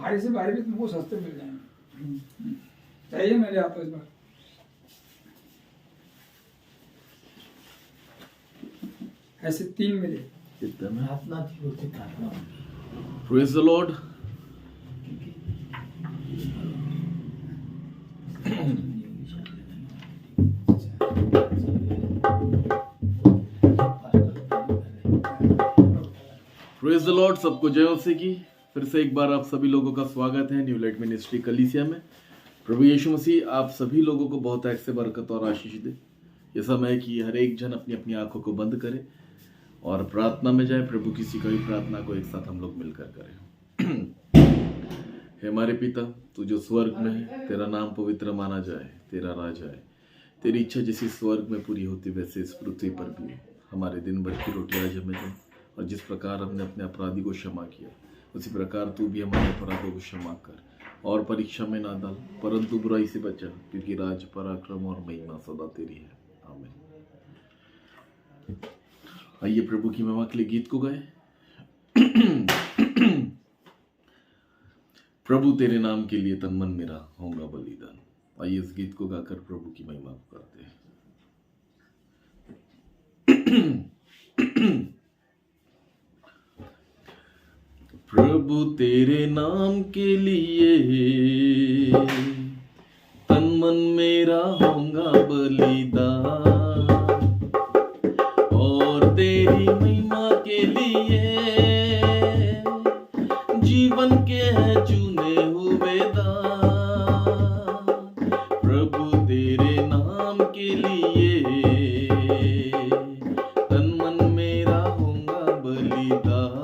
भारी से भारी भी तुमको सस्ते मिल जाएंगे। चाहिए मेरे आपको इस बार। ऐसे 3 मिले। Praise the Lord. Praise the Lord. सबको जय मसीह की। फिर से एक बार आप सभी लोगों का स्वागत है न्यू लाइट मिनिस्ट्री कलीसिया में। प्रभु यीशु मसीह आप सभी लोगों को बहुत ऐसे बरकत और आशीष दे। ये समय है कि हर एक जन अपनी अपनी आंखों को बंद करे और प्रार्थना में जाए। प्रभु किसी का भी प्रार्थना को एक साथ हम लोग मिलकर करें। हे हमारे पिता, तू जो स्वर्ग में है, तेरा नाम पवित्र माना जाए, तेरा राज आए, तेरी इच्छा जैसी स्वर्ग में पूरी होती वैसे इस पृथ्वी पर भी हो। हमारे दिन भर की रोटी आज हमें दे, और जिस प्रकार हमने अपने अपराधी को क्षमा किया उसी प्रकार तू भी हमारे अपराधों को क्षमा कर, और परीक्षा में ना डाल परंतु बुराई से बचा, क्योंकि राज, पराक्रम और महिमा सदा तेरी है। आमीन। आइए प्रभु की महिमा के लिए गीत को गाए। प्रभु तेरे नाम के लिए तन मन मेरा होगा बलिदान। आइए इस गीत को गाकर प्रभु की महिमा करते हैं। प्रभु तेरे नाम के लिए तन मन मेरा होगा बलिदान, और तेरी महिमा के लिए जीवन के है चुने हुए दान। प्रभु तेरे नाम के लिए तन मन मेरा होगा बलिदान,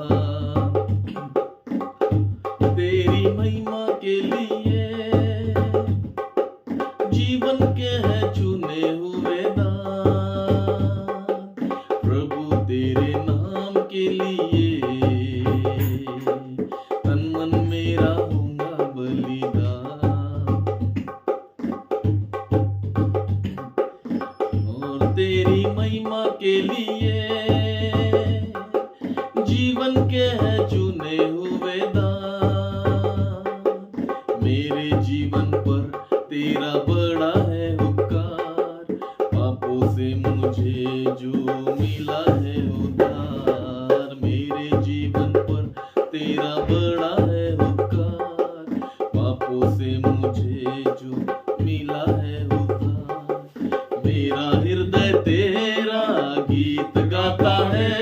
तेरी महिमा के लिए जीवन के है चुने हुए दान। प्रभु तेरे नाम के लिए तन मन मेरा होगा बलिदान, और तेरी महिमा के लिए जीवन के है चुने हुए दान। मेरे जीवन पर तेरा बड़ा है उपकार, पापों से मुझे जो मिला है उद्धार। मेरे जीवन पर तेरा बड़ा है उपकार, पापों से मुझे जो मिला है उद्धार। मेरा हृदय तेरा गीत गाता है,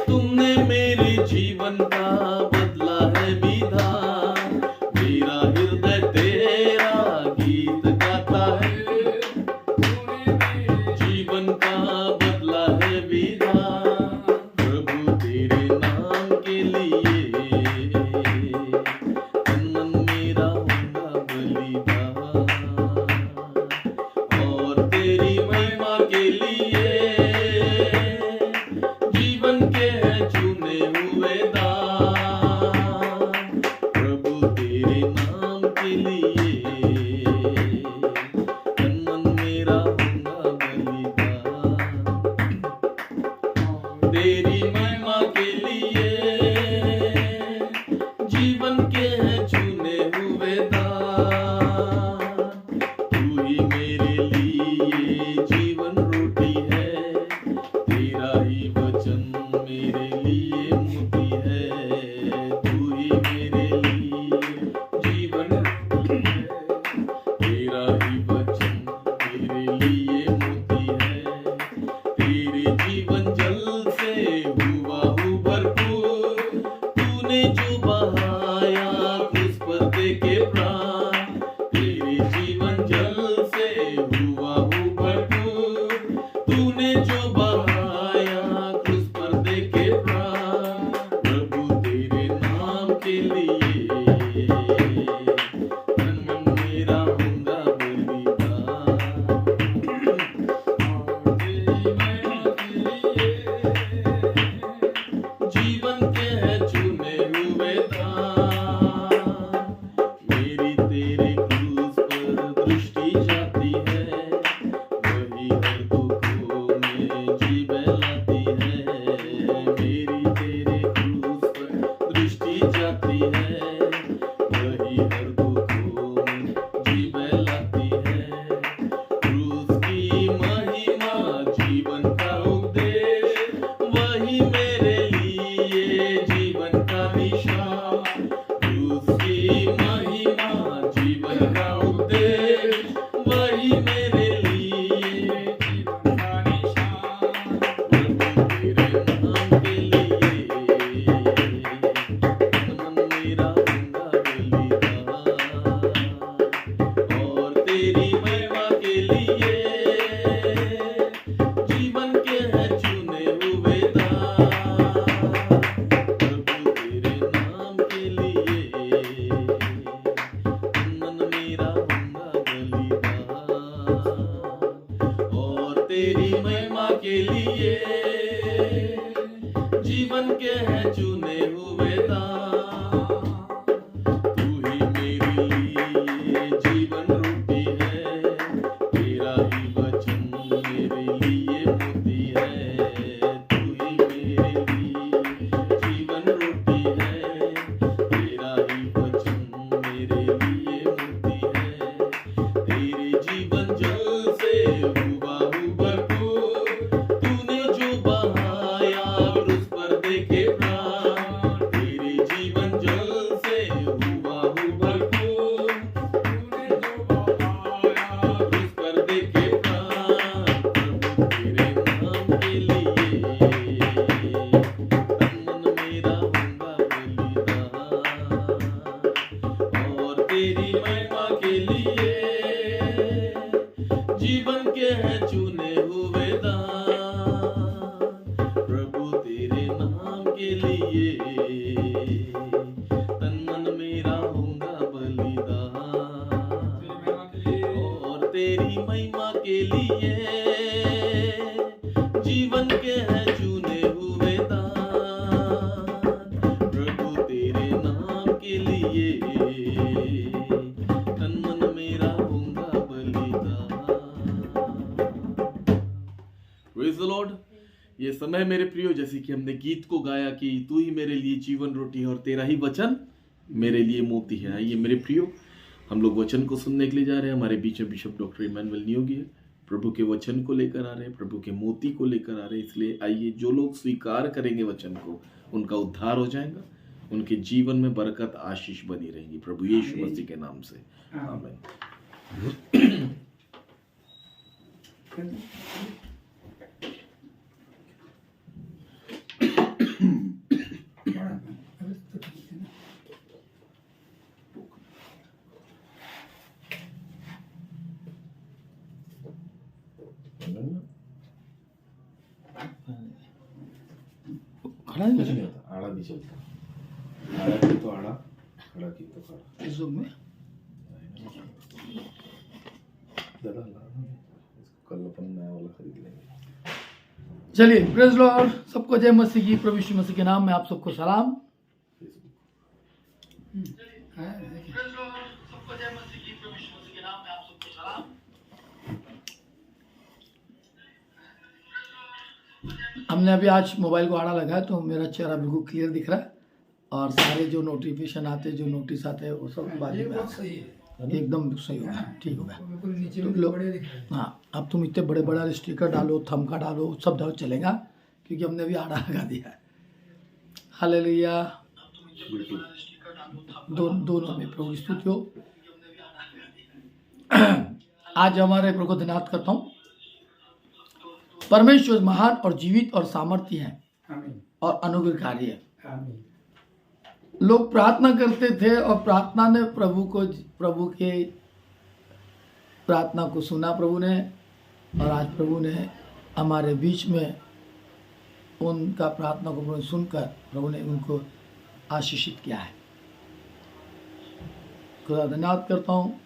तुमने मेरे जीवन का बदला है विधान। मेरा हृदय तेरा गीत गाता है, जीवन का बदला है विधान। प्रभु तेरे नाम के लिए तन मन मेरा होगा बलिदान, और तेरी महिमा के लिए जीवन के है चुने हुए दान। प्रभु तेरे नाम के लिए तन मन मेरा होगा बलिदान, तेरी महिमा के लिए जीवन के है चुने हुए दान। तू ही मेरे लिए जीवन रोटी है, तेरा ही वचन मेरे लिए मोती है। तू ही मेरे लिए जीवन रोटी है, तेरा ही वचन मेरे लिए मोती है। तेरे जीवन जल से हुआ हूँ भरपूर, तूने जो बहाया क्रूस पर दे के प्राण। तेरे जीवन जल से हुआ हूँ भरपूर, तूने जो बहाया क्रूस पर दे के प्राण। प्रभु तेरे नाम के लिए तन मन मेरा होगा बलिदान, जीवन के है चुने हुए दान। मेरी तेरे क्रूस पर दृष्टि जाती है, वही हर दुखों में जी बहलाती है। मेरी तेरे क्रूस पर दृष्टि जाती है, महिमा के लिए जीवन के हैं चुने हुए दान, प्रभु तेरे नाम के लिए तन मन मेरा होगा बलिदान। Praise the Lord. ये समय मेरे प्रियो, जैसे कि हमने गीत को गाया कि तू ही मेरे लिए जीवन रोटी है और तेरा ही वचन मेरे लिए मोती है। आइए मेरे प्रियो, हम लोग वचन को सुनने के लिए जा रहे हैं। हमारे बीच में बिशप डॉक्टर इमैनुअल नियोगी है, प्रभु के वचन को लेकर आ रहे हैं, प्रभु के मोती को लेकर आ रहे हैं। इसलिए आइए, जो लोग स्वीकार करेंगे वचन को, उनका उद्धार हो जाएगा, उनके जीवन में बरकत आशीष बनी रहेगी, प्रभु यीशु मसीह के नाम से, आमीन। खड़ा नहीं कुछ नहीं होता, आड़ा भी चलता, आड़ा की तो आड़ा, खड़ा की तो खड़ा। इस युग में ज़्यादा इसको कल अपन नया वाला खरीद लेंगे। चलिए, प्रेज लॉर्ड। सबको जय मसीह की, प्रभु यीशु मसीह के नाम में आप सबको सलाम। हमने अभी आज मोबाइल को आड़ा लगाया तो मेरा चेहरा बिल्कुल क्लियर दिख रहा है और सारे जो नोटिफिकेशन आते, जो नोटिस आते हैं, वो सब बाजू में सही है, एकदम सही हो गया, ठीक हो गया। बिल्कुल नीचे तो में लोग, बड़े दिख रहे हैं। हाँ, अब तुम इतने बड़े बड़ा स्टिकर डालो, थम का डालो, सब डालो, चलेगा, क्योंकि हमने भी आड़ा लगा दिया है। हालेलुया। दोनों में प्रभु की स्तुति हो। आज हमारे प्रभु को धन्यवाद करता हूँ। परमेश्वर महान और जीवित और सामर्थ्य है आमीन, और अनुग्रहकारी है। आमीन। लोग प्रार्थना करते थे और प्रार्थना ने प्रभु के प्रार्थना को सुना प्रभु ने, और आज प्रभु ने हमारे बीच में उनका प्रार्थना को प्रभु ने सुनकर प्रभु ने उनको आशीषित किया है। खुदा धन्यवाद करता हूँ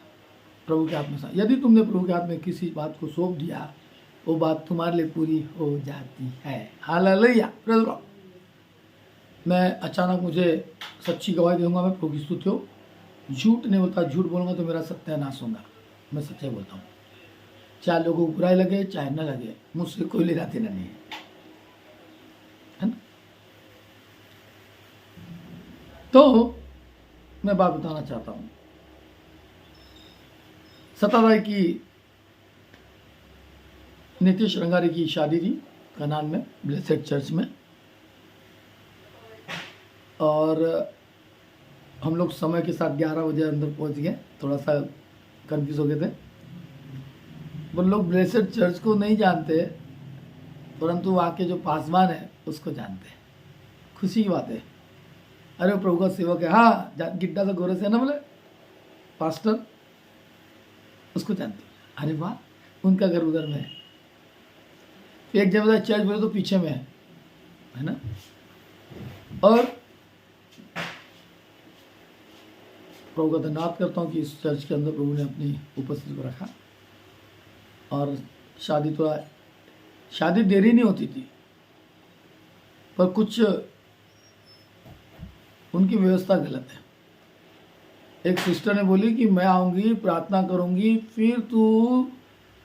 प्रभु के हाथ में। यदि तुमने प्रभु के हाथ में किसी बात को सौंप दिया, वो बात तुम्हारे लिए पूरी हो जाती है। Hallelujah, praise the Lord. मैं अचानक मुझे सच्ची गवाही दूंगा, मैं प्रभु की स्तुति हो। झूठ नहीं बोलता, झूठ बोलूँगा तो मेरा सत्यानाश होगा। मैं सच्चाई बोलता हूँ, चाहे लोगों को बुराई लगे चाहे न लगे, मुझसे कोई लेना देना नहीं है, है ना। तो मैं बात बताना चाहता हूँ। 17 की नीतीश रंगारी की शादी थी कनान में, ब्लेसेड चर्च में, और हम लोग समय के साथ 11 बजे अंदर पहुंच गए। थोड़ा सा कंफ्यूज हो गए थे। वो लोग ब्लेसेड चर्च को नहीं जानते, परंतु वहाँ के जो पासवान है उसको जानते हैं। खुशी की बात है। अरे वो प्रभु का सेवक है, हाँ, गिड्डा से गोरे से ना, बोले पास्टर, उसको जानते। अरे वाह, उनका घर उधर में है। एक जगह चर्च बोले तो पीछे में है ना। और प्रभु का धन्यवाद करता हूँ कि इस चर्च के अंदर प्रभु ने अपनी उपस्थिति को रखा। और शादी देरी नहीं होती थी, पर कुछ उनकी व्यवस्था गलत है। एक सिस्टर ने बोली कि मैं आऊँगी, प्रार्थना करूँगी, फिर तू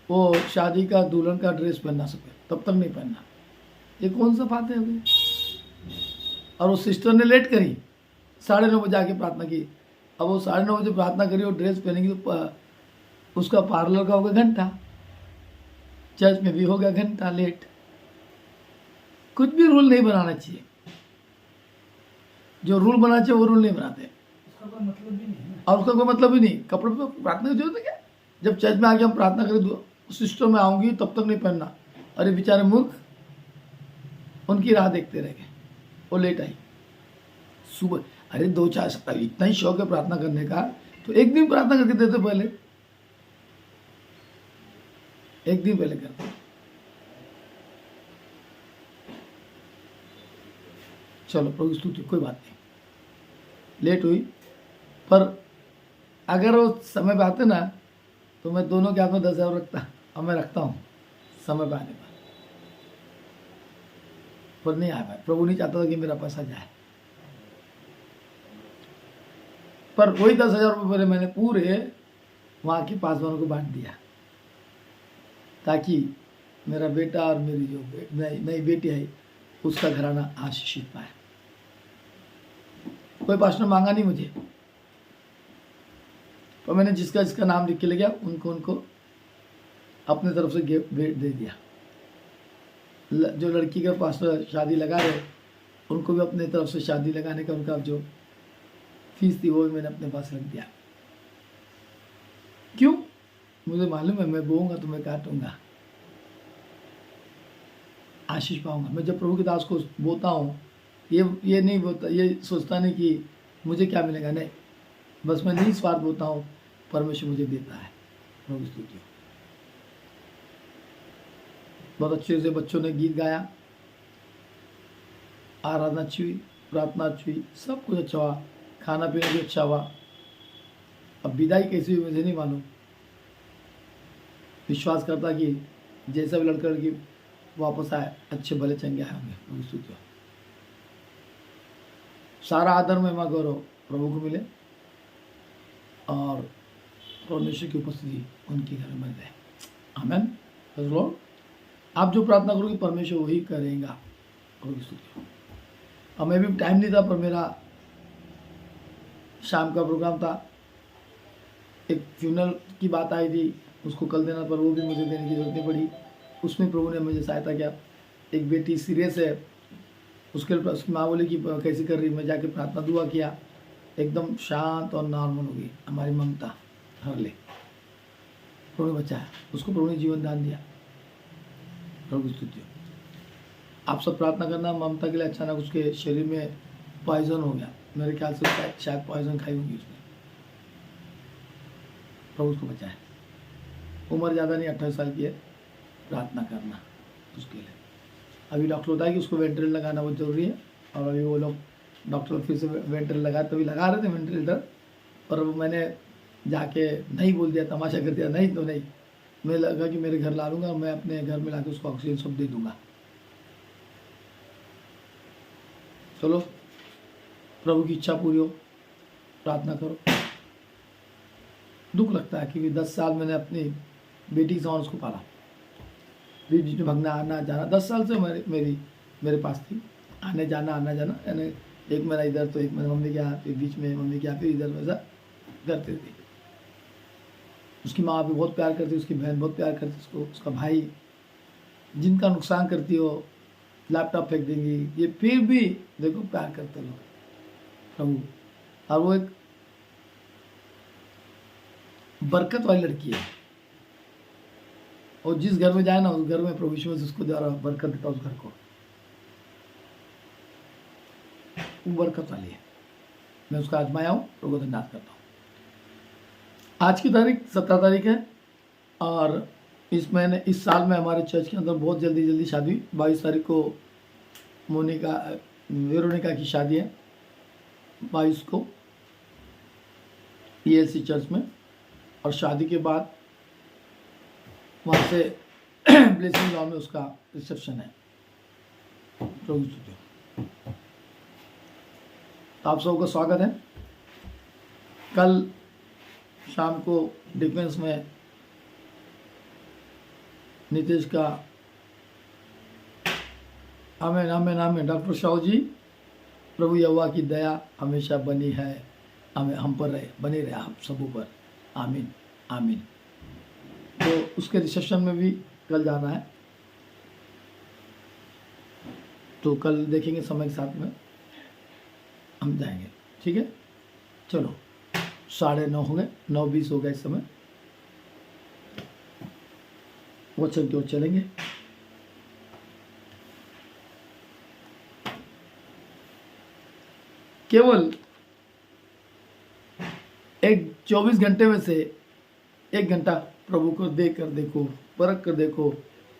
वो शादी का दुल्हन का ड्रेस पहनना सके, तब तक नहीं पहनना। ये कौन सा बात है अभी। और वो सिस्टर ने लेट करी, 9:30 बजे आके प्रार्थना की। अब वो 9:30 बजे प्रार्थना करी और ड्रेस पहनेगी तो उसका पार्लर का होगा घंटा, चर्च में भी होगा घंटा लेट। कुछ भी रूल नहीं बनाना चाहिए। जो रूल बनाना चाहिए वो रूल नहीं बनाते, उसका कोई मतलब भी नहीं है ना। और उसका कोई मतलब भी नहीं। कपड़े पे प्रार्थना की जरूरत है क्या। जब चर्च में आके हम प्रार्थना करें, सिस्टर में आऊँगी तब तक नहीं पहनना। अरे बेचारे मूर्ख, उनकी राह देखते रह गए। वो लेट आई सुबह। अरे 2-4 सप्ताह, इतना ही शौक है प्रार्थना करने का तो एक दिन प्रार्थना करके देते, पहले एक दिन पहले करते। चलो प्रभु स्तुति, कोई बात नहीं, लेट हुई, पर अगर वो समय पे आते ना तो मैं दोनों के हाथ में 10,000 रखता, अब मैं रखता हूँ समय पे आने पर नहीं आया भाई। प्रभु नहीं चाहता था कि मेरा पैसा जाए, पर वही 10,000 रुपये मैंने पूरे वहाँ के पासवानों को बांट दिया, ताकि मेरा बेटा और मेरी जो नई बेटी है उसका घराना आशीषित पाए। कोई पास्टर मांगा नहीं मुझे, पर मैंने जिसका जिसका नाम लिख के ले गया उनको अपने तरफ से भेंट दे दिया। जो लड़की का पास्टर शादी लगा रहे उनको भी अपने तरफ से शादी लगाने का उनका जो फीस थी वो भी मैंने अपने पास रख दिया। क्यों? मुझे मालूम है मैं बोऊंगा तो मैं काटूंगा, आशीष पाऊंगा। मैं जब प्रभु के दास को बोता हूँ ये नहीं बोता, ये सोचता नहीं कि मुझे क्या मिलेगा, नहीं, बस मैं नहीं स्वार्थ बोता हूँ, परमेश्वर मुझे देता है। प्रभु की स्तुति हो। बहुत अच्छे से बच्चों ने गीत गाया, आराधना अच्छी हुई, प्रार्थना अच्छी हुई, सब कुछ अच्छा हुआ, खाना पीना भी अच्छा हुआ। अब विदाई कैसी हुई मुझे नहीं मालूम, विश्वास करता कि जैसा भी लड़का लड़की वापस आए अच्छे भले चंगे आए होंगे। प्रभु की स्तुति हो। सारा आदर महिमा गौरव प्रभु को मिले और परमेश्वर की उपस्थिति उनके घर में बन रहे। आमीन। Praise the Lord. आप जो प्रार्थना करोगे परमेश्वर वही करेगा। प्रभु की स्तुति हो। अब मैं भी टाइम नहीं था, पर मेरा शाम का प्रोग्राम था, एक फ्यूनरल की बात आई थी, उसको कल देना, पर वो भी मुझे देने की जरूरत नहीं पड़ी। उसमें प्रभु ने मुझे सहायता किया। एक बेटी सीरियस है, उसकी माँ बोली कि कैसी कर रही, मैं जाके प्रार्थना दुआ किया, एकदम शांत और नॉर्मल हो गई। हमारी ममता हर ले प्रभु ने बचाया, उसको प्रभु ने जीवन दान दिया। प्रभु की स्तुति हो। आप सब प्रार्थना करना। ममता के लिए अचानक उसके शरीर में पॉइजन हो गया, मेरे ख्याल से शायद पॉइजन खाई होगी उसने। प्रभु उसको बचाए। उम्र ज़्यादा नहीं, 28 साल की है। प्रार्थना करना उसके लिए। अभी डॉक्टर होता है कि उसको वेंटिलेटर लगाना बहुत ज़रूरी है, और अभी वो लोग डॉक्टर फिर से वेंटिलेटर लगा, तभी लगा रहे थे वेंटिलेटर, पर मैंने जाके नहीं बोल दिया, तमाशा कर दिया, नहीं तो नहीं, मैं लगा कि मेरे घर ला लूँगा, मैं अपने घर में लाके उसको ऑक्सीजन सब दे दूँगा। चलो, प्रभु की इच्छा पूरी हो, प्रार्थना करो। दुख लगता है क्योंकि 10 साल मैंने अपनी बेटी के समान उसको पाला, बीच बीच में भगना आना जाना, 10 साल से मेरे पास थी, आने जाना यानी एक महीना इधर तो एक महीना मम्मी के यहाँ, फिर बीच में मम्मी के यहाँ, फिर इधर वैसा करते थे। उसकी माँ भी बहुत प्यार करती, उसकी बहन बहुत प्यार करती उसको, उसका भाई, जिनका नुकसान करती हो लैपटॉप फेंक देंगी, ये फिर भी देखो प्यार करते लोग प्रभु। और वो एक बरकत वाली लड़की है, और जिस घर में जाए ना उस घर में प्रभु यीशु मसीह उसको द्वारा बरकत देता, उस घर को वो बरकत वाली है। मैं उसका आजमाया हूँ, प्रभु को धन्यवाद करता हूँ। आज की तारीख 17 तारीख है, और इस साल में हमारे चर्च के अंदर बहुत जल्दी शादी हुई। 22 तारीख को वेरोनिका की शादी है, 22 को ELC चर्च में, और शादी के बाद वहाँ से ब्लेसिंग लॉ में उसका रिसेप्शन है। प्रभु की स्तुति हो। तो आप सबका स्वागत है। कल शाम को डिफेंस में नीतीश का आमीन आमीन आमीन। डॉक्टर शाहू जी, प्रभु यहोवा की दया हमेशा बनी है, हम पर रहे, बनी रहे आप सबों पर। आमीन आमीन। तो उसके रिसेप्शन में भी कल जाना है, तो कल देखेंगे समय के साथ में हम जाएंगे। ठीक है, चलो 9:30 हो गए, 9:20 हो गए इस समय। वो चलते वो चलेंगे। केवल 24 घंटे में से 1 घंटा प्रभु को देख कर देखो, परख कर देखो,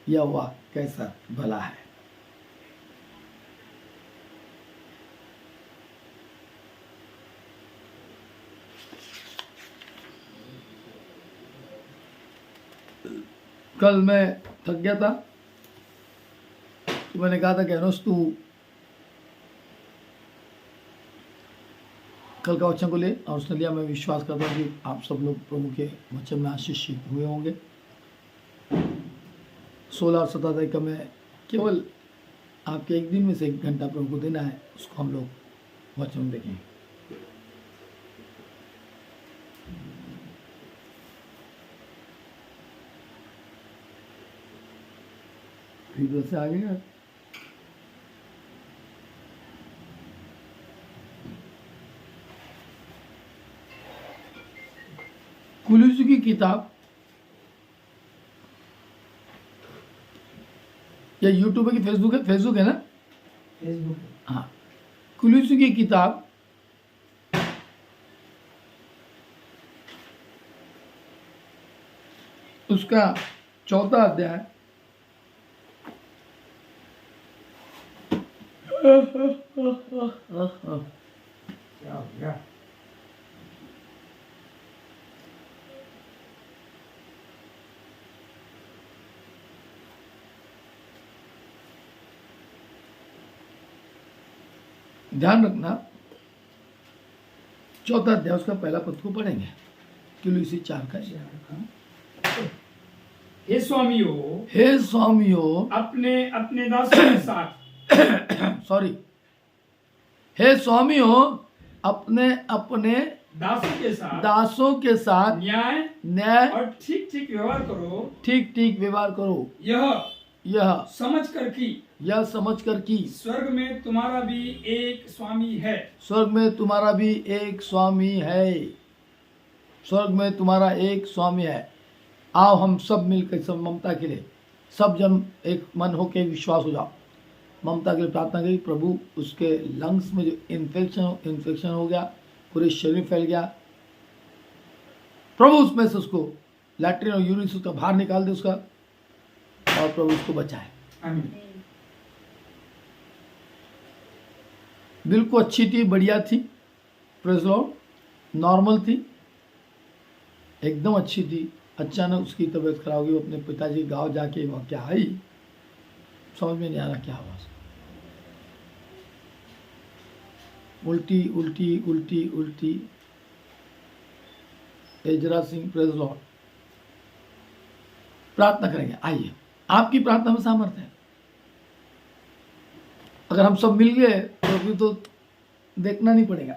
यहोवा कैसा भला है। कल मैं थक गया था तो मैंने कहा था कि अनुज तू कल का वचन को ले, और उसने लिया। मैं विश्वास करता हूँ कि आप सब लोग प्रभु के वचन में आशीषित हुए होंगे। 16 और 17 तारीख का मैं केवल आपके एक दिन में से 1 घंटा प्रभु को देना है, उसको हम लोग वचन में देखेंगे। वीडियो से आगे का कुलूसी की किताब या यूट्यूब है कि फेसबुक है? फेसबुक है ना? फेसबुक हाँ, कुलूसी की किताब उसका 4था अध्याय क्या हो गया? ध्यान रखना, 4था अध्याय उसका पहला पद को पढ़ेंगे। कुलूसी 4 का। हे स्वामियों, हे स्वामियों, अपने अपने दासों के साथ सॉरी, हे स्वामियों, अपने अपने दासों के साथ न्याय और ठीक ठीक व्यवहार करो। ठीक ठीक व्यवहार करो। यह समझ कर कि स्वर्ग में तुम्हारा भी एक स्वामी है। स्वर्ग में तुम्हारा भी एक स्वामी है। स्वर्ग में तुम्हारा एक स्वामी है। आओ हम सब मिलकर सब ममता के लिए सब जन एक मन होकर विश्वास हो जाओ। ममता के लिए प्रार्थना करी। प्रभु उसके लंग्स में जो इन्फेक्शन हो गया, पूरे शरीर फैल गया, प्रभु उसमें से उसको लैट्रिन और यूरिन से उसका बाहर निकाल दे उसका, और प्रभु उसको बचाए। आमीन। बिल्कुल अच्छी थी, बढ़िया थी, प्रेज़ लॉर्ड, नॉर्मल थी, एकदम अच्छी थी। अचानक उसकी तबीयत खराब होगी। वो अपने पिताजी के गाँव जाके वहाँ क्या आई समझ में नहीं आ रहा क्या हुआ। उल्टी उल्टी उल्टी उल्टी। एजरा सिंह, प्रेज़ लॉर्ड, प्रार्थना करेंगे। आइए, आपकी प्रार्थना में सामर्थ्य है। अगर हम सब मिल गए तो अभी तो देखना नहीं पड़ेगा।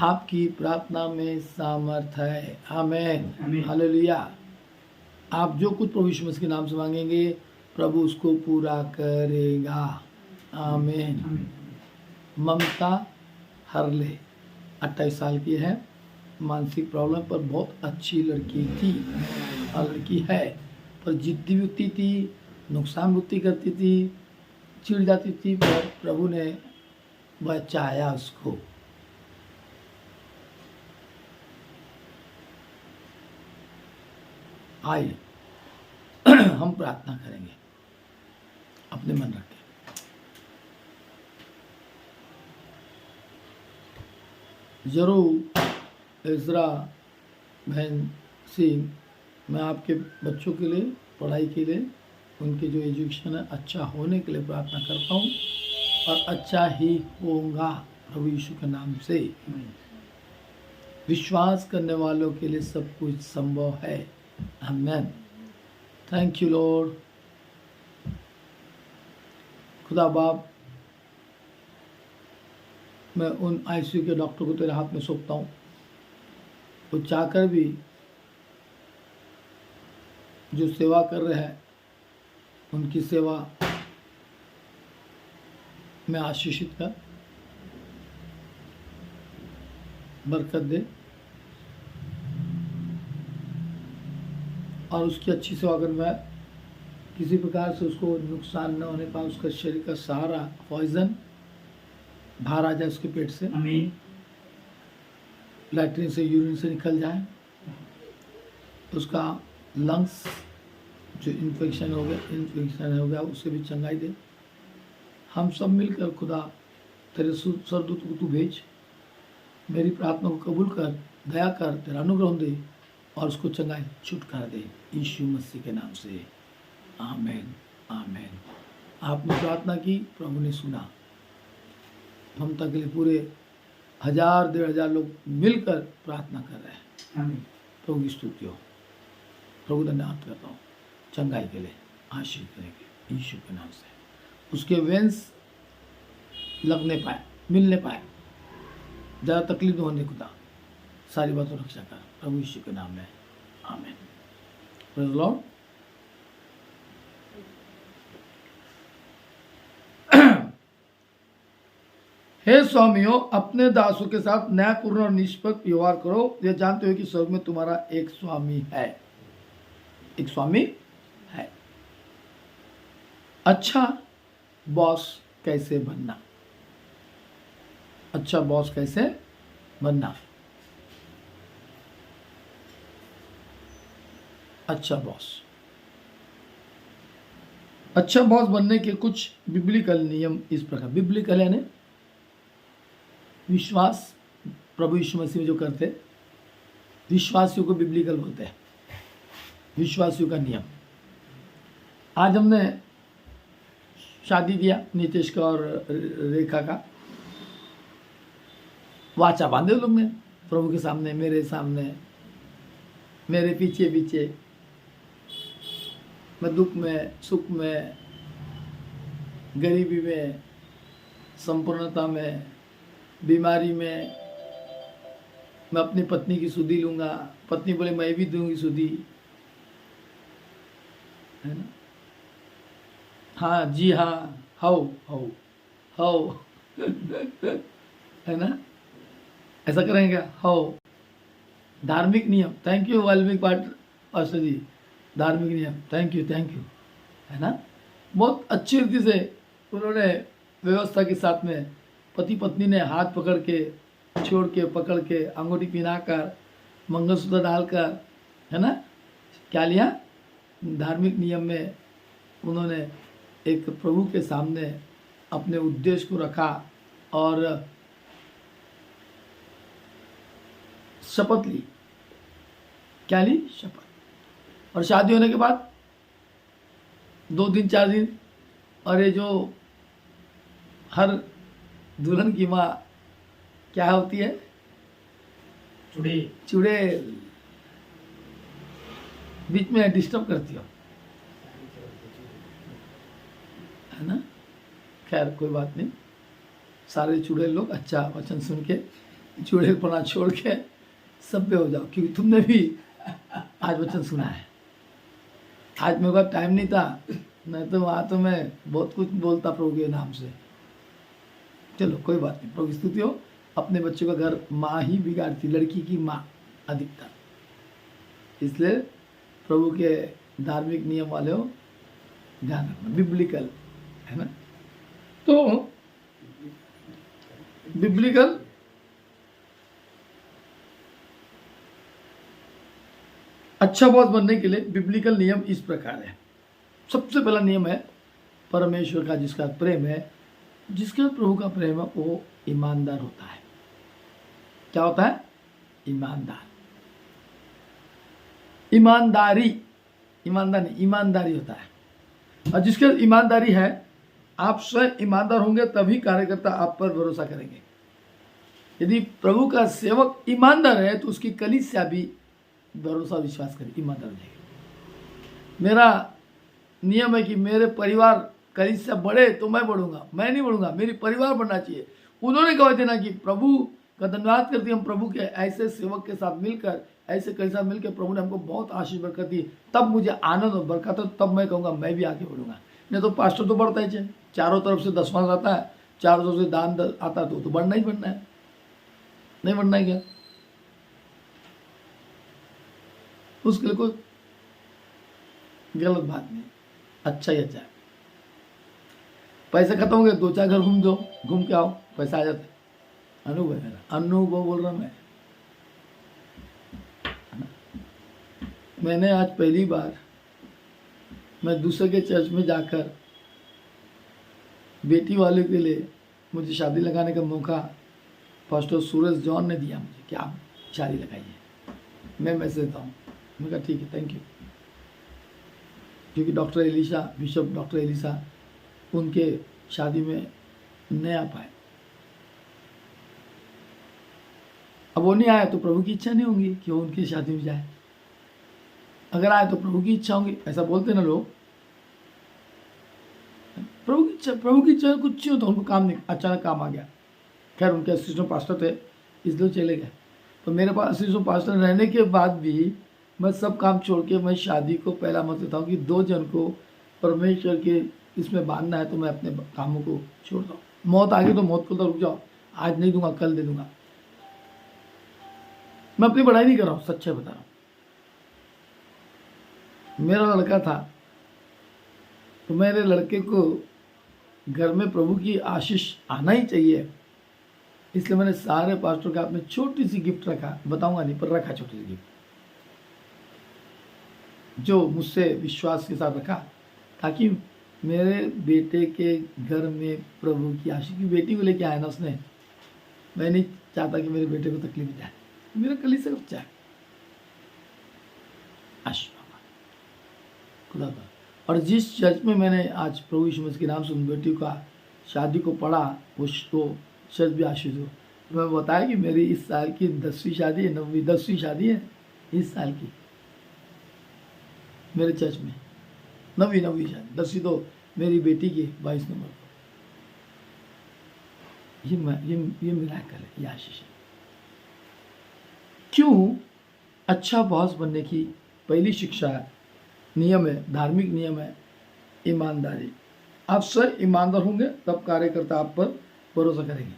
आपकी प्रार्थना में सामर्थ है। आमेन, हालेलुया। आप जो कुछ प्रभु यीशु मसीह के नाम से मांगेंगे प्रभु उसको पूरा करेगा। आमेन। ममता हरले 28 साल की है, मानसिक प्रॉब्लम पर बहुत अच्छी लड़की थी और लड़की है, पर जिद्दी वृत्ति थी, नुकसान वृत्ति करती थी, चिढ़ जाती थी, पर प्रभु ने बचाया उसको। आइए हम प्रार्थना करेंगे अपने मन रख के। जरूर इज़रा बहन सिंह, मैं आपके बच्चों के लिए, पढ़ाई के लिए, उनके जो एजुकेशन है अच्छा होने के लिए प्रार्थना करता हूँ, और अच्छा ही होगा प्रभु यीशु के नाम से। विश्वास करने वालों के लिए सब कुछ संभव है। आमेन। Thank you Lord. खुदा बाप, मैं उन आईसीयू के डॉक्टर को तेरे हाथ में सौंपता हूँ। वो चाहकर भी जो सेवा कर रहे हैं उनकी सेवा में आशीषित कर, बरकत दे, और उसकी अच्छी सेवा करना है। किसी प्रकार से उसको नुकसान न होने पाए, उसका शरीर का सारा पॉइजन बाहर आ जाए उसके पेट से, आमीन। लैट्रिन से यूरिन से निकल जाए, उसका लंग्स जो इन्फेक्शन हो गया उसे भी चंगाई दे। हम सब मिलकर खुदा तेरे सरदूत को तू भेज, मेरी प्रार्थना को कबूल कर, दया कर, तेरा अनुग्रह दे और उसको चंगाई छुटकारा दे, यीशु मसीह के नाम से, आमीन आमीन। आपने प्रार्थना की, प्रभु ने सुना। ममता के लिए पूरे 1000-1500 लोग मिलकर प्रार्थना कर रहे हैं। आमीन। प्रभु की स्तुति हो। प्रभु धन्यवाद करता हूँ चंगाई के लिए, आशीष करेंगे यीशु के नाम से। उसके वेंस लगने पाए, मिलने पाए, ज़्यादा तकलीफ होने को था, सारी बातों रक्षा कर, प्रभु यीशु के नाम में, आमीन। Praise the Lord. हे स्वामियों, अपने दासों के साथ न्यायपूर्ण और निष्पक्ष व्यवहार करो। यह जानते हो कि स्वर्ग में तुम्हारा एक स्वामी है, एक स्वामी है। अच्छा बॉस कैसे बनना? अच्छा बॉस कैसे बनना? अच्छा बॉस, अच्छा बॉस बनने के कुछ बिब्लिकल नियम इस प्रकार। बिब्लिकल यानी विश्वास, प्रभु यीशु मसीह में जो करते, विश्वासियों को बिब्लिकल बोलते हैं, विश्वासियों का नियम। आज हमने शादी किया नीतीश का और रेखा का, वाचा बांधे लोग ने प्रभु के सामने, मेरे सामने, मेरे पीछे पीछे, मैं दुख में, सुख में, गरीबी में, संपूर्णता में, बीमारी में, मैं अपनी पत्नी की सुधि लूँगा, पत्नी बोले मैं भी दूंगी सुधि, है ना? हाँ जी हाँ, हाउ है ना? ऐसा करेंगे हाउ। धार्मिक नियम, थैंक यू वाल्मीकि पास्टर जी, धार्मिक नियम, थैंक यू, है ना? बहुत अच्छी रीति से उन्होंने व्यवस्था के साथ में पति पत्नी ने हाथ पकड़ के, छोड़ के, पकड़ के, अंगूठी पहनाकर, मंगलसूत्र डालकर, है ना, क्या लिया? धार्मिक नियम में उन्होंने एक प्रभु के सामने अपने उद्देश्य को रखा और शपथ ली। क्या ली? शपथ। और शादी होने के बाद 2 दिन 4 दिन, और ये जो हर दुल्हन की माँ क्या होती है? चुड़ैल बीच में डिस्टर्ब करती हो, है ना? खैर कोई बात नहीं, सारे चुड़ैल लोग अच्छा वचन सुन के चुड़ैलपना छोड़ के सभ्य हो जाओ, क्योंकि तुमने भी आज वचन सुना है। आज मेरे पास टाइम नहीं था, नहीं तो वहाँ तो मैं बहुत कुछ बोलता प्रभु के नाम से। चलो कोई बात नहीं, प्रभु की स्तुति हो। अपने बच्चों का घर माँ ही बिगाड़ती, लड़की की माँ अधिकतर। इसलिए प्रभु के धार्मिक नियम वाले हो ध्यान रखना, बिब्लिकल, है ना? तो बिब्लिकल अच्छा बॉस बनने के लिए बिब्लिकल नियम इस प्रकार है। सबसे पहला नियम है परमेश्वर का जिसका प्रेम है, जिसका प्रभु का प्रेम है, वो ईमानदार होता है। क्या होता है? ईमानदार। ईमानदारी होता है। और जिसके ईमानदारी है, आप स्वयं ईमानदार होंगे तभी कार्यकर्ता आप पर भरोसा करेंगे। यदि प्रभु का सेवक ईमानदार है तो उसकी कलीसिया भी भरोसा विश्वास करे, ईमानदार हो जाएगी। मेरा नियम है कि मेरे परिवार कलीसिया बढ़े तो मैं बढ़ूंगा, मैं नहीं बढ़ूंगा, मेरी परिवार बढ़ना चाहिए। उन्होंने कहा देना कि प्रभु का धन्यवाद करती, हम प्रभु के ऐसे सेवक के साथ मिलकर, ऐसे कलीसिया मिलकर प्रभु ने हमको बहुत आशीष बरकत दी, तब मुझे आनंद और बरकत हो, तब मैं कहूँगा मैं भी आगे बढ़ूंगा। नहीं तो पास्टर तो बढ़ता ही, चारों तरफ से दसवां आता है, चारों तरफ से दान आता है, तो बढ़ना ही बढ़ना है, नहीं बढ़ना है क्या? उसके लिए कोई गलत बात नहीं, अच्छा ही अच्छा है। पैसे खत्म हो गए, 2-4 घर घूम दो, घूम के आओ, पैसा आ जाता है। अनुभव है मेरा, अनुभव बोल रहा मैं। मैंने आज पहली बार मैं दूसरे के चर्च में जाकर बेटी वाले के लिए मुझे शादी लगाने का मौका पास्टर सूरज जॉन ने दिया मुझे कि आप शादी लगाइए। मैं मैसेज देता हूँ। मैंने कहा ठीक है, थैंक यू। क्योंकि doctor Elisha, bishop doctor Elisha उनके शादी में नहीं आ पाए। अब वो नहीं आया तो प्रभु की इच्छा नहीं होगी कि वो उनकी शादी में जाए। अगर आए तो प्रभु की इच्छा होगी, ऐसा बोलते ना लोग। प्रभु की इच्छा कुछ नहीं होता। उनको काम नहीं, अचानक काम आ गया। खैर उनके असिस्टेंट पास्टर थे इसलिए चले गए। तो मेरे पास असिस्टेंट पास्टर रहने के बाद भी मैं सब काम छोड़ के मैं शादी को पहला मत देता हूँ कि 2 जन को परमेश्वर के इसमें बांधना है तो मैं अपने कामों को छोड़ता हूँ। मौत आ गई तो मौत को तो रुक जाओ, आज नहीं दूंगा कल दे दूंगा। मैं अपनी बड़ाई नहीं कर रहा हूँ, सच्चाई बता रहा हूँ। मेरा लड़का था तो मेरे लड़के को घर में प्रभु की आशीष आना ही चाहिए, इसलिए मैंने सारे पास्टर के हाथ में छोटी सी गिफ्ट रखा। बताऊंगा नहीं पर रखा छोटी सी गिफ्ट, जो मुझसे विश्वास के साथ रखा ताकि मेरे बेटे के घर में प्रभु की आशीष की। बेटी को लेके आया ना उसने। मैं नहीं चाहता कि मेरे बेटे को तकलीफ जाए। मेरा कलीसिया का बच्चा है, आशीष बाबा खुदा का। और जिस चर्च में मैंने आज प्रभु यीशु मसीह के नाम से उन बेटियों का शादी को पढ़ा, वो चर्च भी आशीष हो। तो मैं बताया कि मेरी इस साल की 10वीं शादी है, 10वीं शादी है इस साल की मेरे चर्च में। 9वीं शादी, 10वीं तो मेरी बेटी की 22 नंबर को। ये मिराकल है, ये आशीष है। क्यों? अच्छा बॉस बनने की पहली शिक्षा है, नियम है, धार्मिक नियम है ईमानदारी। आप स्वयं ईमानदार होंगे तब कार्यकर्ता आप पर भरोसा करेंगे।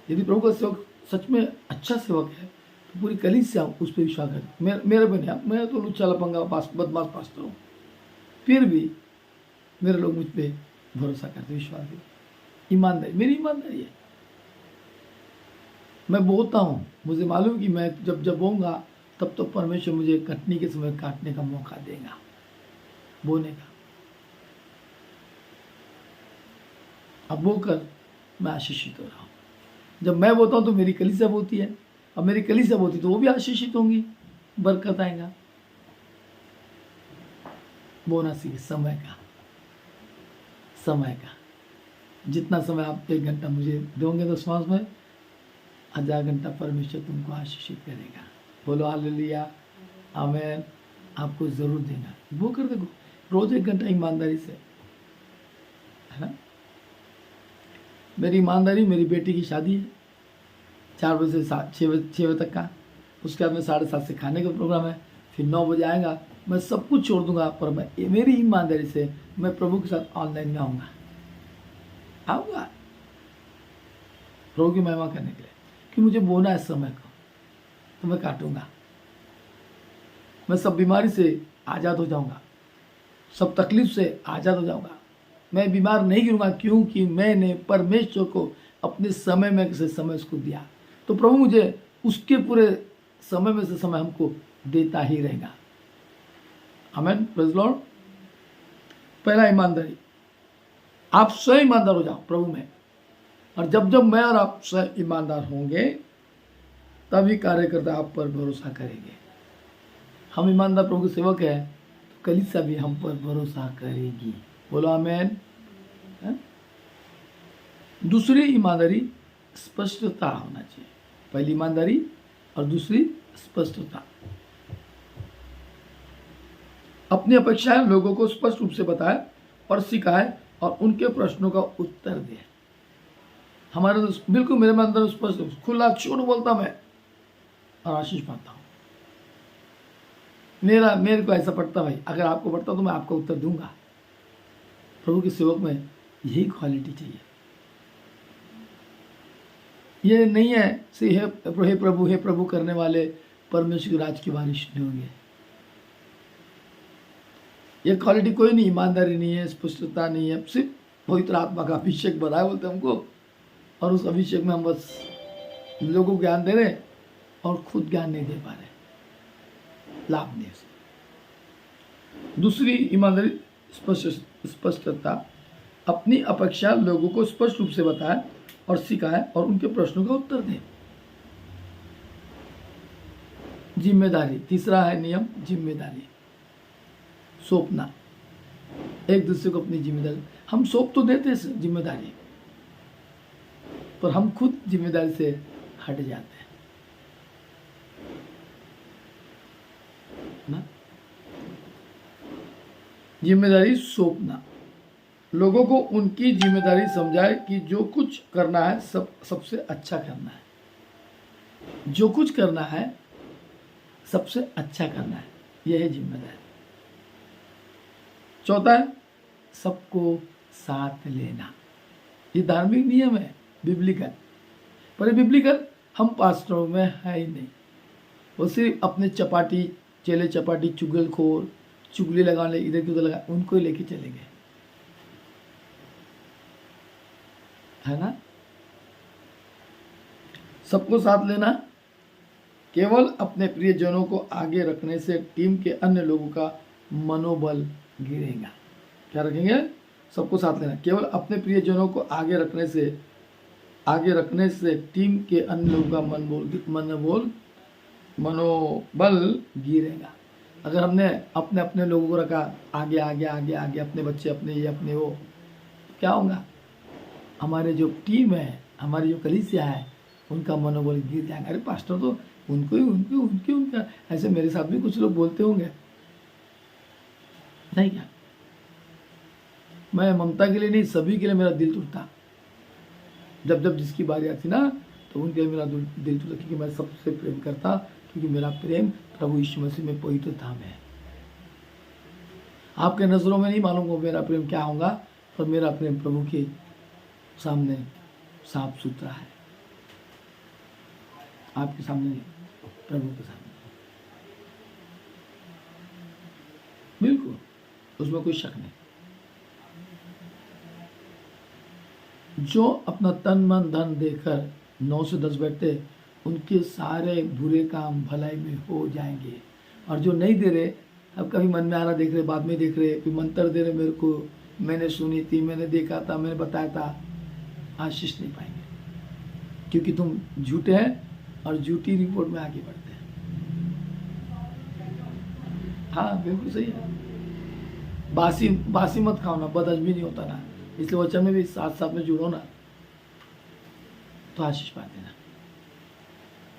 यदि प्रभु का सेवक सच में अच्छा सेवक है तो पूरी कलीसिया उस पर विश्वास करें। मेरे पे नहीं, मैं तो लुच्चा लफंगा बदमाश पास्टर हूँ, फिर भी मेरे लोग मुझ पर भरोसा करते, विश्वास करते। ईमानदारी मेरी ईमानदारी है। मैं बोलता हूँ, मुझे मालूम कि मैं जब बोऊंगा तब तो परमेश्वर मुझे कटनी के समय काटने का मौका देगा, बोने का। अब बोकर मैं आशीषित हो रहा हूँ। जब मैं बोलता हूँ तो मेरी कलीसिया बोलती है, अब मेरी कलीसिया बोलती तो वो भी आशीषित होंगी, बरकत आएगा। बोना सीखे समय का। जितना समय आप 1 घंटा मुझे दोगे 10 मास में, 1000 घंटा परमेश्वर तुमको आशीषित करेगा। बोलो हालेलुया, आमीन। आपको जरूर देगा। वो कर देखो, रोज 1 घंटा ईमानदारी से, है ना। मेरी ईमानदारी, मेरी बेटी की शादी है 4 बजे से 6 बजे तक का। उसके बाद में 7:30 से खाने का प्रोग्राम है, फिर 9 बजे आएगा। मैं सब कुछ छोड़ दूंगा, पर मैं मेरी ईमानदारी से मैं प्रभु के साथ ऑनलाइन में आऊँगा प्रभु की महिमा करने के लिए। कि मुझे बोना है समय को, तो मैं काटूंगा। मैं सब बीमारी से आज़ाद हो जाऊंगा, सब तकलीफ से आज़ाद हो जाऊंगा। मैं बीमार नहीं गिरूंगा, क्योंकि मैंने परमेश्वर को अपने समय में से समय उसको दिया। तो प्रभु मुझे उसके पूरे समय में से समय हमको देता ही रहेगा। आमीन, प्रेज़ लॉर्ड। पहला ईमानदारी, आप स्वयं ईमानदार हो जाओ प्रभु में। और जब मैं और आप स्वयं ईमानदार होंगे तभी कार्यकर्ता आप पर भरोसा करेंगे। हम ईमानदार प्रभु के सेवक हैं तो कलीसिया भी हम पर भरोसा करेगी। बोलो आमीन। दूसरी ईमानदारी, स्पष्टता होना चाहिए। पहली ईमानदारी और दूसरी स्पष्टता। अपनी अपेक्षाएं लोगों को स्पष्ट रूप से बताए और सिखाए और उनके प्रश्नों का उत्तर दे। हमारे तो बिल्कुल मेरे में अंदर स्पष्ट, खुला झूठ बोलता मैं और आशीष पाता हूँ। मेरे को ऐसा पड़ता भाई, अगर आपको पड़ता तो मैं आपको उत्तर दूंगा। प्रभु के सेवक में यही क्वालिटी चाहिए। ये नहीं है से हे प्रभु करने वाले परमेश्वर राज की बारिश नहीं होंगे। ये क्वालिटी कोई नहीं, ईमानदारी नहीं है, स्पष्टता नहीं है। सिर्फ पवित्र आत्मा का अभिषेक बनाया बोलते हमको, और उस अभिषेक में हम बस लोगों को ज्ञान दे रहे और खुद ज्ञान नहीं दे पा रहे, लाभ नहीं है। दूसरी ईमानदारी, स्पष्टता। अपनी अपेक्षा लोगों को स्पष्ट रूप से बताए और सिखाए और उनके प्रश्नों का उत्तर दें। जिम्मेदारी, तीसरा है नियम जिम्मेदारी, सौंपना, एक दूसरे को अपनी जिम्मेदारी। हम सौंप तो देते हैं जिम्मेदारी, पर हम खुद जिम्मेदारी से हट जाते हैं ना। जिम्मेदारी सौंपना, लोगों को उनकी जिम्मेदारी समझाए कि जो कुछ करना है सबसे अच्छा करना है, जो कुछ करना है सबसे अच्छा करना है, यह है जिम्मेदारी। चौथा है सबको साथ लेना, ये धार्मिक नियम है, बिब्लिकल, पर ये बिब्लिकल हम पास्टरों में है ही नहीं। वो सिर्फ अपने चपाटी चेले चपाटी चुगलखोर चुगली लगाने इधर की उधर लगा उनको ही लेके चले गए, है ना। सबको साथ लेना, केवल अपने प्रियजनों को आगे रखने से टीम के अन्य लोगों का मनोबल गिरेगा। क्या रखेंगे? सबको साथ लेना, केवल अपने प्रियजनों को आगे रखने से टीम के अन्य लोगों का मनोबल गिरेगा। अगर हमने अपने अपने लोगों को रखा आगे आगे आगे आगे, अपने बच्चे अपने ये अपने वो, क्या होगा? हमारे जो टीम है, हमारी जो कलीसिया है, उनका मनोबल गिर जाएगा। अरे पास्टर तो उनका ऐसे मेरे साथ भी कुछ लोग बोलते होंगे, नहीं क्या? मैं ममता के लिए नहीं, सभी के लिए मेरा दिल टूटता। जब जिसकी बारी आती ना, तो उनके लिए मेरा दिल टूटता, क्योंकि मैं सबसे प्रेम करता, क्योंकि मेरा प्रेम प्रभु यीशु मसीह में पवित्र धाम है। आपके नजरों में नहीं मालूम हो मेरा प्रेम क्या होगा, पर मेरा प्रेम प्रभु के सामने साफ सुथरा है, आपके सामने नहीं, प्रभु के सामने बिल्कुल, उसमें कोई शक नहीं। जो अपना तन मन धन देकर 9 से 10 बैठते, उनके सारे बुरे काम भलाई में हो जाएंगे। और जो नहीं दे रहे, अब कभी मन में आ रहा देख रहे, बाद में देख रहे, फिर मंत्र दे रहे, मेरे को मैंने सुनी थी, मैंने देखा था, मैंने बताया था, आशीष नहीं पाएंगे, क्योंकि तुम झूठे हैं और झूठी रिपोर्ट में आगे बढ़ते हैं। हाँ बिल्कुल सही है। बासी मत खाओ ना, बदहजमी नहीं होता ना, इसलिए वचन में भी साथ साथ में जुड़ो ना, तो आशीष पाते ना।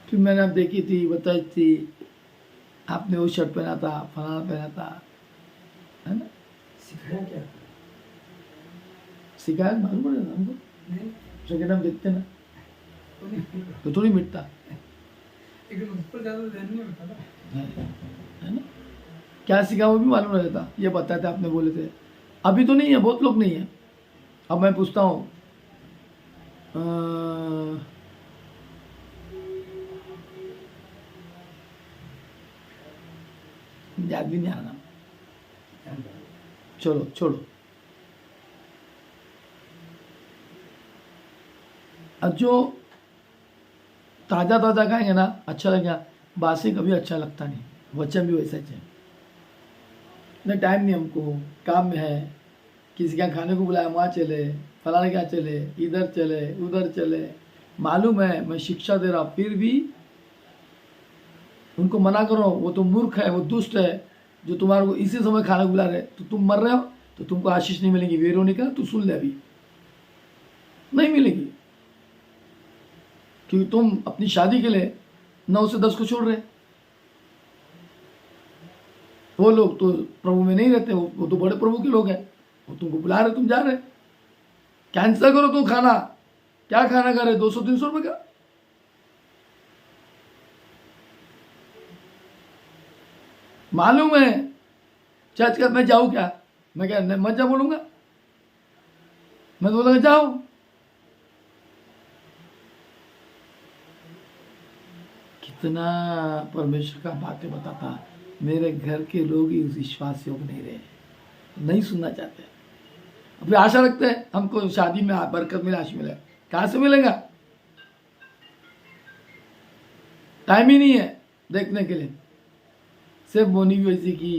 फिर मैंने आप देखी थी, बताई थी, आपने वो शर्ट पहना था, फलाना पहना था, है ना। सिखाया क्या? शिकायत मालूम पड़े ना हमको, सेकेंड हम देखते ना, तो थोड़ी मिटता, लेकिन उस पर ज़्यादा ध्यान नहीं होता था, है ना। क्या सीखा वो भी मालूम नहीं रहता, ये बताए थे, आपने बोले थे। अभी तो नहीं है, बहुत लोग नहीं है। अब मैं पूछता हूँ, याद भी नहीं आ रहा, चलो छोड़ो। अब जो ताज़ा ताज़ा खाएंगे ना, अच्छा लगेगा, बासी कभी अच्छा लगता नहीं। वचन भी वैसा ही है, इतना टाइम नहीं हमको, काम में है, किसी का खाने को बुलाया वहाँ चले, फलाने क्या चले, इधर चले उधर चले। मालूम है मैं शिक्षा दे रहा, फिर भी उनको मना करो, वो तो मूर्ख है, वो दुष्ट है, जो तुम्हारे को इसी समय खाना बुला रहे, तो तुम मर रहे हो, तो तुमको आशीष नहीं मिलेगी। वेरोनिका तू सुन ले, अभी नहीं मिलेगी, क्योंकि तुम अपनी शादी के लिए 9 से 10 को छोड़ रहे। वो लोग तो प्रभु में नहीं रहते, वो तो बड़े प्रभु के लोग हैं, वो तुमको बुला रहे, तुम जा रहे। कैंसिल करो तुम खाना, क्या खाना खा रहे, 200-300 रुपए का। मालूम है चर्च का, मैं जाऊं क्या, मैं क्या मत जा बोलूंगा, मैं तो बोलूंगा जाओ। कितना परमेश्वर का बातें बताता, मेरे घर के लोग ही उस विश्वास योग नहीं रहे, नहीं सुनना चाहते। अभी आशा रखते हैं हमको शादी में बरकत मिले, आशीष मिले, कहाँ से मिलेगा? टाइम ही नहीं है देखने के लिए। सिर्फ मोनी भी वैसी की,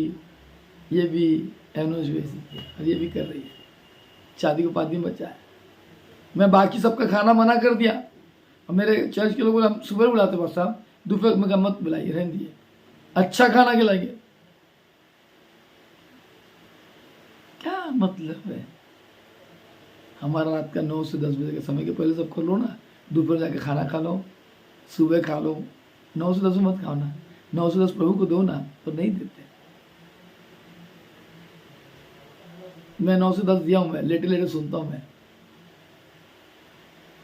ये भी एनोज वैसी की, और ये भी कर रही है, शादी को 5 दिन बचा है। मैं बाकी सबका खाना मना कर दिया, और मेरे चर्च के लोग हम सुबह बुलाते बस साहब, दोपहर में मत बुलाइए, रहने दिए, अच्छा खाना खिलाएंगे। क्या मतलब है? हमारा रात का 9 से 10 बजे के समय के पहले सब खोलो ना, दोपहर जाके खाना खा लो, सुबह खा लो। 9 से 10 मत खाओ ना, 9 से 10 प्रभु को दो ना, तो नहीं देते। मैं 9 से 10 दिया हूं, मैं लेटे लेटे सुनता हूं। मैं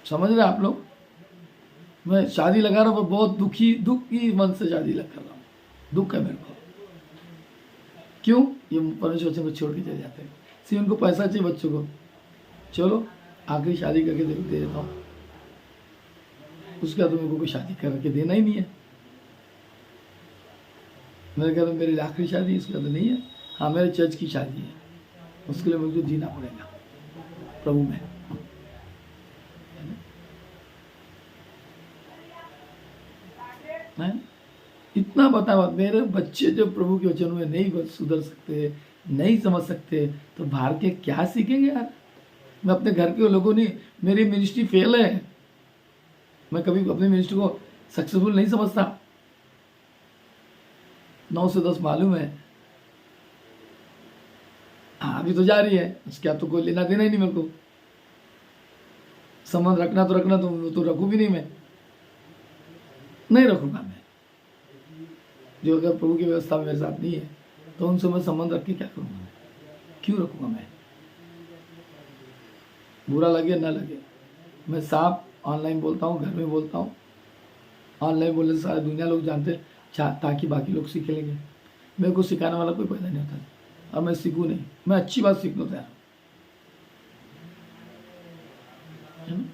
समझ रहे आप लोग? मैं शादी लगा रहा हूं, बहुत दुखी मन से शादी लगा रहा हूं। दुख है मेरे को। क्यों? ये परमेश्वर बच्चों को छोड़ के चले जाते हैं। सिर्फ उनको पैसा चाहिए बच्चों को, चलो आखिरी शादी करके दे देता हूँ, उसके बाद मेरे को कोई शादी करके देना ही नहीं है। मेरे घर में मेरी आखिरी शादी इसके बाद नहीं है। हाँ, मेरे चर्च की शादी है, उसके लिए मुझे जीना पड़ेगा प्रभु में। है? इतना बता, मेरे बच्चे जो प्रभु के वचन में नहीं सुधर सकते, नहीं समझ सकते, तो बाहर के क्या सीखेंगे यार? मैं अपने घर के लोगों ने, मेरी मिनिस्ट्री फेल है, मैं कभी अपनी मिनिस्ट्री को सक्सेसफुल नहीं समझता। 9 से 10 मालूम है। हाँ, अभी तो जा रही है, उसके तो कोई लेना देना ही नहीं मेरे को। संबंध रखना तो रखना, तो रखूँ भी नहीं रखूंगा मैं। जो अगर प्रभु की व्यवस्था मेरे साथ नहीं है, तो उनसे मैं संबंध रख के क्या करूंगा? मैं क्यों रखूंगा? मैं बुरा लगे ना लगे, मैं साफ ऑनलाइन बोलता हूँ, घर में बोलता हूँ। ऑनलाइन बोलने से सारी दुनिया लोग जानते हैं, ताकि बाकी लोग सीख लेंगे। मेरे को सिखाने वाला कोई पैदा नहीं होता, और मैं सीखूँ नहीं। मैं अच्छी बात सीखना तैयार हूँ।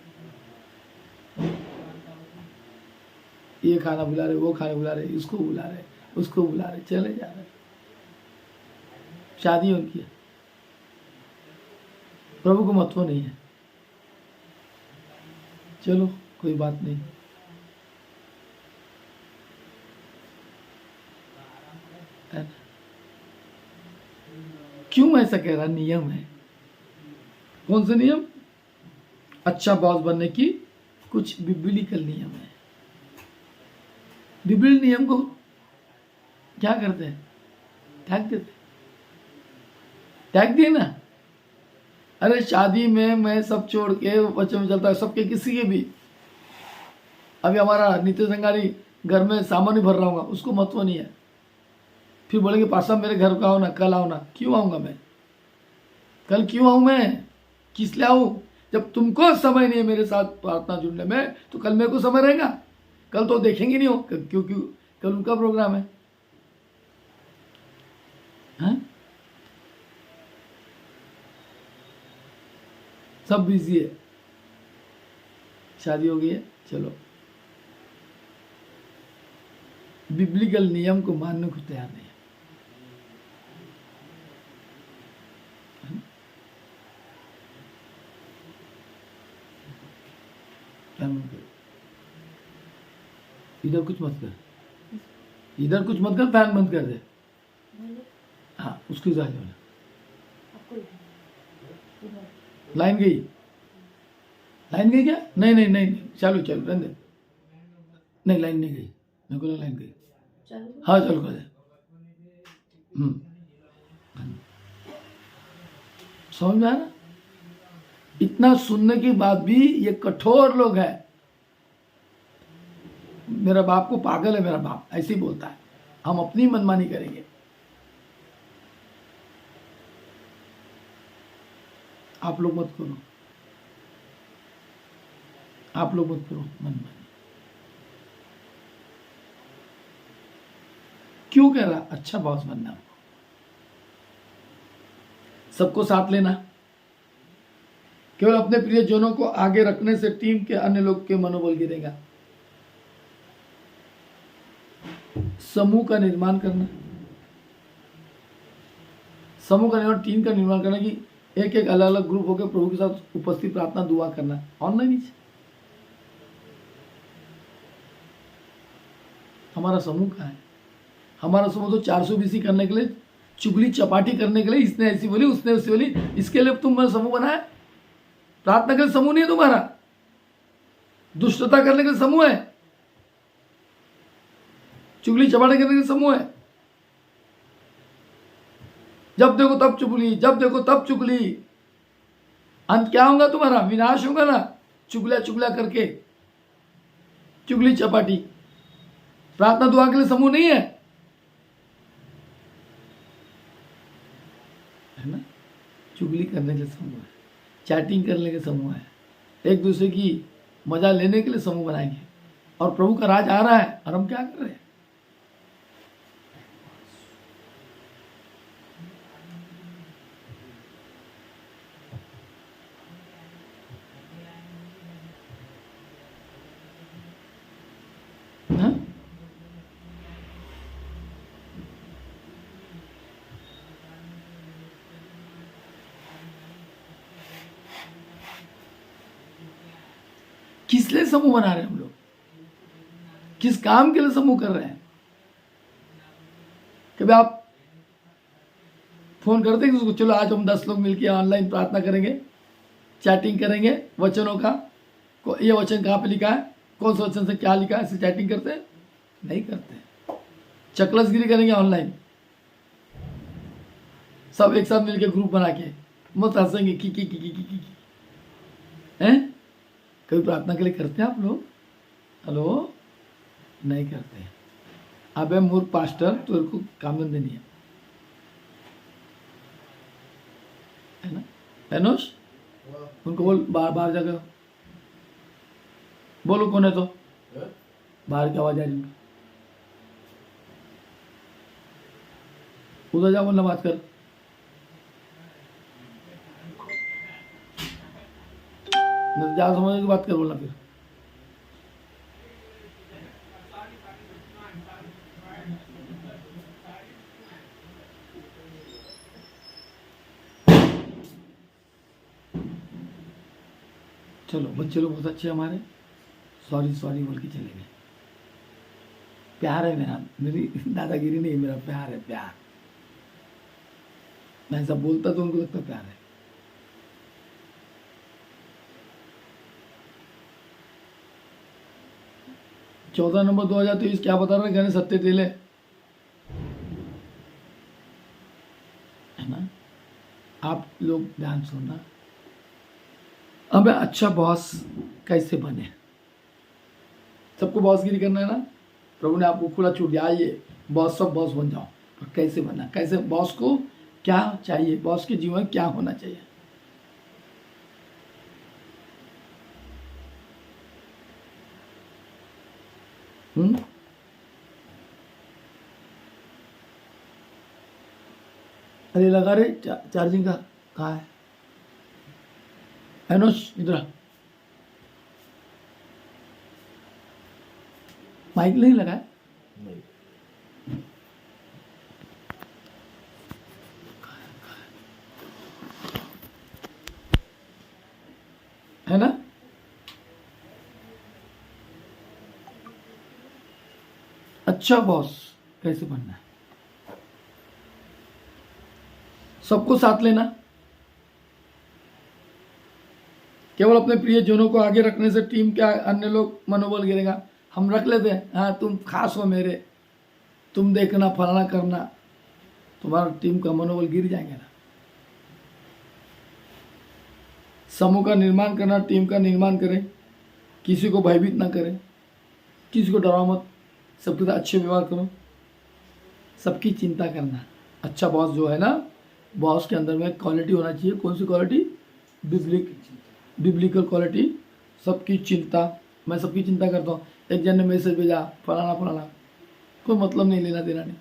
ये खाना बुला रहे, वो खाना बुला रहे, इसको बुला रहे, उसको बुला रहे, चले जा रहे। शादी उनकी है, प्रभु को महत्व नहीं है। चलो कोई बात नहीं। क्यों ऐसा कह रहा? नियम है। कौन से नियम? अच्छा बॉस बनने की कुछ बिब्लिकल नियम है। बिब्लिकल नियम को क्या करते हैं? त्याग देते। त्याग दिए ना। अरे शादी में मैं सब छोड़ के बच्चों में चलता है, सबके किसी के भी। अभी हमारा नित्य संगारी घर में सामान ही भर रहा हूँ, उसको महत्व नहीं है। फिर बोलेंगे पासा मेरे घर का आओ ना, कल आओ ना। क्यों आऊँगा मैं? कल क्यों आऊँ मैं? किस लिए आऊँ? जब तुमको समय नहीं है मेरे साथ प्रार्थना जुड़ने में, तो कल मेरे को समय रहेगा? कल तो देखेंगे नहीं हो, क्योंकि कल उनका प्रोग्राम है। हाँ? सब बिजी है, शादी हो गई है, चलो बिब्लिकल नियम को मानने को तैयार नहीं है। इधर कुछ मत कर, इधर कुछ मत कर, फैन बंद कर दे। हाँ, उसकी जाए लाइन गई। लाइन गई क्या? नहीं नहीं नहीं, चालू चालू रहने दे। नहीं, लाइन नहीं गई, मेरे को लाइन गई। हाँ चालू कर दे। समझ में आया ना? इतना सुनने के बाद भी ये कठोर लोग हैं। मेरा बाप को पागल है, मेरा बाप ऐसे ही बोलता है, हम अपनी मनमानी करेंगे। आप लोग मत करो, आप लोग मत करो मनमानी। क्यों कह रहा? अच्छा बॉस बनना, सबको साथ लेना, केवल अपने प्रियजनों को आगे रखने से टीम के अन्य लोग के मनोबल गिरेगा। समूह का निर्माण करना, समूह का निर्माण, टीम का निर्माण करना कि एक एक अलग अलग ग्रुप होकर प्रभु के साथ उपस्थित प्रार्थना दुआ करना। ऑनलाइन ही हमारा समूह कहाँ है? हमारा समूह तो 400 BC करने के लिए, चुगली चपाटी करने के लिए, इसने ऐसी बोली, उसने ऐसी बोली, इसके लिए तुम समूह बनाया? प्रार्थना के लिए समूह नहीं है तुम्हारा, दुष्टता करने के लिए समूह है। चुगली चपाटी करने के समूह है। जब देखो तब चुगली, जब देखो तब चुगली। अंत क्या होगा तुम्हारा? विनाश होगा ना, चुगला चुगला करके, चुगली चपाटी। प्रार्थना दुआ के लिए समूह नहीं है ना? चुगली करने के लिए समूह है, चैटिंग करने के समूह है, एक दूसरे की मजा लेने के लिए समूह बनाएंगे। और प्रभु का राज आ रहा है और हम क्या कर रहे हैं? हाँ? किस लिए समूह बना रहे हैं हम लोग? किस काम के लिए समूह कर रहे हैं? कभी आप फोन करते हैं उसको, चलो आज हम 10 लोग मिलकर ऑनलाइन प्रार्थना करेंगे, चैटिंग करेंगे वचनों का, ये वचन कहाँ पे लिखा है, कौन सा वचन से क्या लिखा है, ऐसे चैटिंग करते हैं? नहीं करते। चकलसगिरी करेंगे ऑनलाइन, सब एक साथ मिलकर ग्रुप बना के मत हंसेंगे की हैं? कभी प्रार्थना के लिए करते हैं आप लोग? हेलो, नहीं करते। अबे मूर्ख पास्टर, तेरे को काम धंधे नहीं है ना? एनोश, उनको बोल बाहर बाहर जाकर बोलो कौन है तो, बाहर की आवाज आ रही, उधर जा, बोलना बात कर। जा समझने की बात कर, बोलना फिर। चलो बच्चे लोग बहुत अच्छे हमारे, सॉरी सॉरी बोल के चले गए। प्यार है मेरा, मेरी दादागिरी नहीं, मेरा प्यार है, प्यार। मैं ऐसा बोलता तो उनको लगता प्यार है। चौदह नंबर 2023 क्या बता रहे गणेश सत्य तेले है ना? आप लोग ध्यान सुनना। अब अच्छा बॉस कैसे बने? सबको बॉसगिरी करना है ना? प्रभु ने आपको खुला छूट दिया, आइए बॉस, सब बॉस बन जाओ। पर कैसे बनना, कैसे बॉस को क्या चाहिए, बॉस के जीवन में क्या होना चाहिए? अरे लगा रे, चार्जिंग का कहाँ है? एनोश इधर, माइक नहीं लगा है? है ना? अच्छा बॉस कैसे बनना है? सबको साथ लेना, केवल अपने प्रियजनों को आगे रखने से टीम के अन्य लोग मनोबल गिरेगा। हम रख लेते हैं, हाँ तुम खास हो मेरे, तुम देखना फलाना करना, तुम्हारा टीम का मनोबल गिर जाएंगे ना। समूह का निर्माण करना, टीम का निर्माण करें, किसी को भयभीत ना करें, किसी को डराओ मत, सबके साथ अच्छे व्यवहार करो, सबकी चिंता करना। अच्छा बॉस जो है ना, बॉस के अंदर में क्वालिटी होना चाहिए। कौन सी क्वालिटी? बिब्लिकल क्वालिटी, सबकी चिंता। मैं सबकी चिंता करता हूँ। एक जन ने मैसेज भेजा फलाना फलाना, कोई मतलब नहीं, लेना देना नहीं,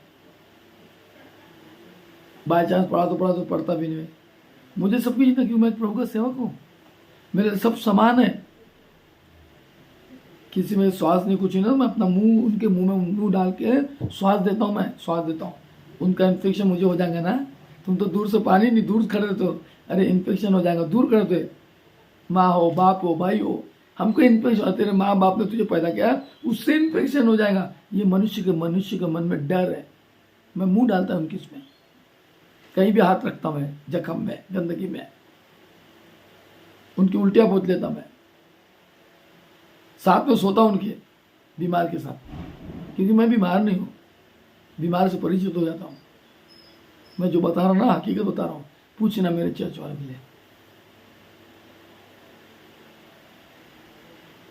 बाय चांस पढ़ा तो पढ़ता भी नहीं। मुझे सबकी चिंता क्यों? मैं प्रभु का सेवक हूँ, मेरे सब समान है, किसी में श्वास नहीं कुछ नहीं, मैं अपना मुंह उनके मुंह में मुंह डाल के श्वास देता हूँ, मैं श्वास देता हूँ। उनका इन्फेक्शन मुझे हो जाएगा ना। तुम तो दूर से पानी नहीं, दूर खड़े रहते हो, अरे इन्फेक्शन हो जाएगा, दूर खड़े रहते। माँ हो, बाप हो, भाई हो, हमको इन्फेक्शन, तेरे माँ बाप ने तुझे पैदा किया, उससे इन्फेक्शन हो जाएगा। ये मनुष्य के मन में डर है। मैं मुंह डालता हूँ उनकी, इसमें कहीं भी हाथ रखता हूँ, मैं जख्म में, गंदगी में, उनकी उल्टियाँ पोत लेता मैं, साथ में सोता हूँ उनके बीमार के साथ, क्योंकि मैं बीमार नहीं हूँ। बीमार से परिचित हो जाता हूँ। मैं जो बता रहा हूँ ना, हकीकत बता रहा हूँ, पूछना मेरे चर्च वाले के लिए।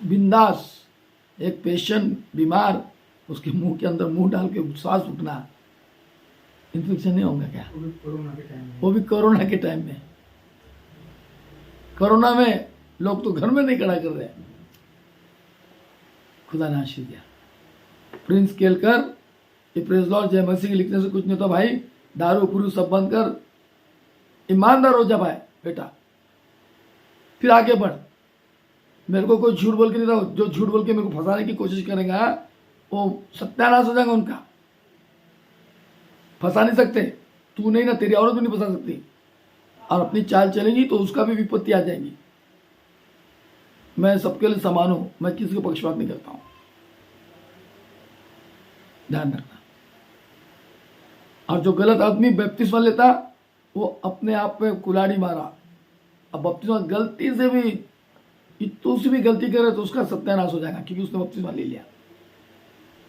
बिंदास, एक पेशेंट बीमार, उसके मुंह के अंदर मुंह डाल के सांस फूकना, इन्फेक्शन नहीं होगा क्या? वो भी कोरोना के टाइम में। कोरोना में लोग तो घर में नहीं खड़ा कर रहे। खुदा ने आशीष दिया। प्रिंस केलकर, ये प्रेज लॉर्ड जय मसीह के लिखने से कुछ नहीं होता भाई। दारू पुरू सब बंद कर, ईमानदार हो जा भाई बेटा, फिर आगे बढ़। मेरे को कोई झूठ बोल के नहीं रहा, जो झूठ बोल के मेरे को फंसाने की कोशिश करेगा वो सत्यानाश हो जाएगा उनका। फंसा नहीं सकते, तू नहीं ना, तेरी औरत भी नहीं फंसा सकती। और अपनी चाल चलेगी तो उसका भी विपत्ति आ जाएगी। मैं सबके लिए समान हूं, मैं किसी को पक्षपात नहीं करता हूं, ध्यान रखना। और जो गलत आदमी बपतिस्मा लेता वो अपने आप पे कुल्हाड़ी मारा। अब बपतिस्मा गलती से भी, तो उससे भी गलती करे तो उसका सत्यानाश हो जाएगा, क्योंकि उसने बपतिस्मा ले लिया।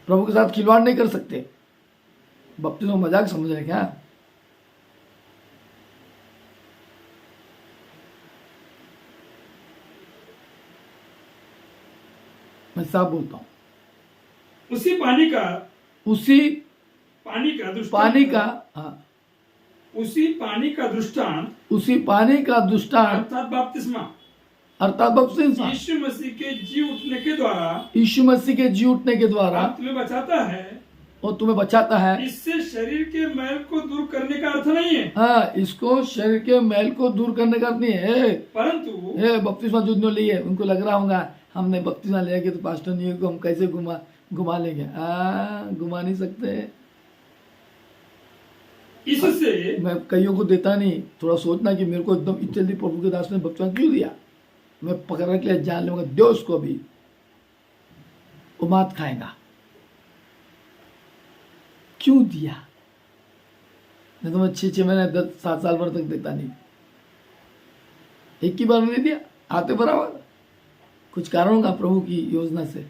प्रभु के साथ खिलवाड़ नहीं कर सकते। बपतिस्मा मजाक समझ रहे क्या? मैं साफ बोलता हूं। उसी पानी का हाँ, उसी पानी का दृष्टांत अर्थात बपतिस्मा यीशु मसीह के जी उठने के द्वारा तुम्हें बचाता है और तुम्हें बचाता है। इससे शरीर के मैल को दूर करने का अर्थ नहीं है। हाँ, इसको शरीर के मैल को दूर करने का अर्थ नहीं है। परंतु बपतिस्मा जो लिए उनको लग रहा होगा हमने बपतिस्मा लिया कि तो पास्टर नहीं को हम कैसे घुमा लेंगे। घुमा नहीं सकते। इससे मैं कईयों को देता नहीं, थोड़ा सोचना कि मेरे को एकदम जल्दी प्रभु के दास ने बपतिस्मा क्यों दिया। मैं पकड़ने के लिए जान लूंगा, दो उसको भी, वो मात खाएगा। क्यों दिया? नहीं तो मैं 6 महीने 10-7 साल भर तक देता नहीं। एक ही बार नहीं दिया, आते बराबर। कुछ कारण होगा प्रभु की योजना से।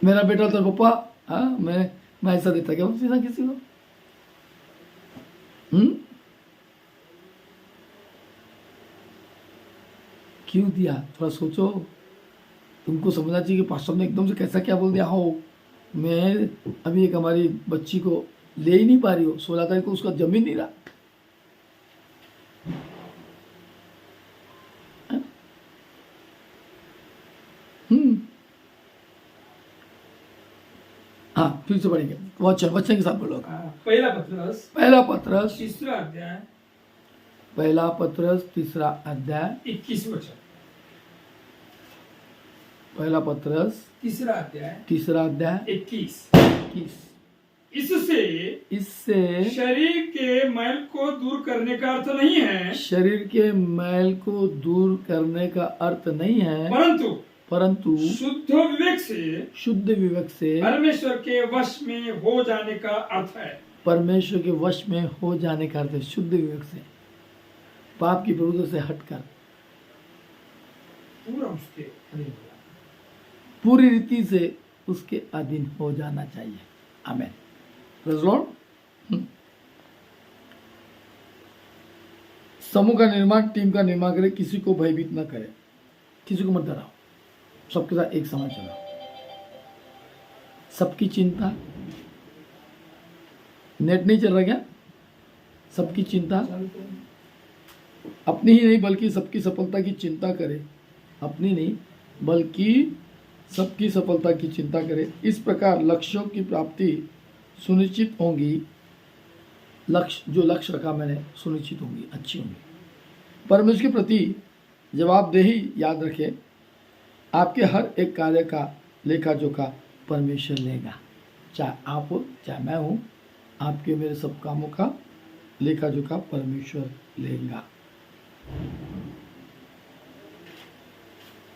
मेरा बेटा तो पप्पा, हाँ मैं ऐसा देता क्या सीधा किसी को? क्यों दिया? थोड़ा सोचो। तुमको समझना चाहिए कि पास्टर ने एकदम से कैसा क्या बोल दिया। हो, मैं अभी एक हमारी बच्ची को ले ही नहीं पा रही हो, 16 तारीख को उसका जमीन नहीं रहा। हाँ, फिर से पढ़ेंगे। वचन के साथ बोलो। पहला पत्रस तीसरा अध्याय 21 वचन। पहला पत्रस तीसरा अध्याय 21। इससे शरीर के मैल को दूर करने का अर्थ नहीं है। शरीर के मैल को दूर करने का अर्थ नहीं है, परंतु शुद्ध विवेक से परमेश्वर के वश में हो जाने का अर्थ है। परमेश्वर के वश में हो जाने का अर्थ है। शुद्ध विवेक से, पाप की प्रवृत्ति से हटकर पूरी रीति से उसके अधीन हो जाना चाहिए। आमीन। Praise Lord. समूह का निर्माण, टीम का निर्माण करे, किसी को भयभीत न करे, किसी को मत डराओ, सबके साथ एक समान चलाओ। सबकी चिंता, नेट नहीं चल रहा क्या? सबकी चिंता अपनी ही नहीं बल्कि सबकी सफलता की चिंता करे। अपनी नहीं बल्कि सबकी सफलता की चिंता करे। इस प्रकार लक्ष्यों की प्राप्ति सुनिश्चित होंगी। जो लक्ष्य रखा मैंने सुनिश्चित होंगी, अच्छी होंगी। परमेश्वर के प्रति जवाबदेही याद रखें। आपके हर एक कार्य का लेखा जोखा परमेश्वर लेगा। चाहे आप हो चाहे मैं हूँ, आपके मेरे सब कामों का लेखा जोखा परमेश्वर लेगा।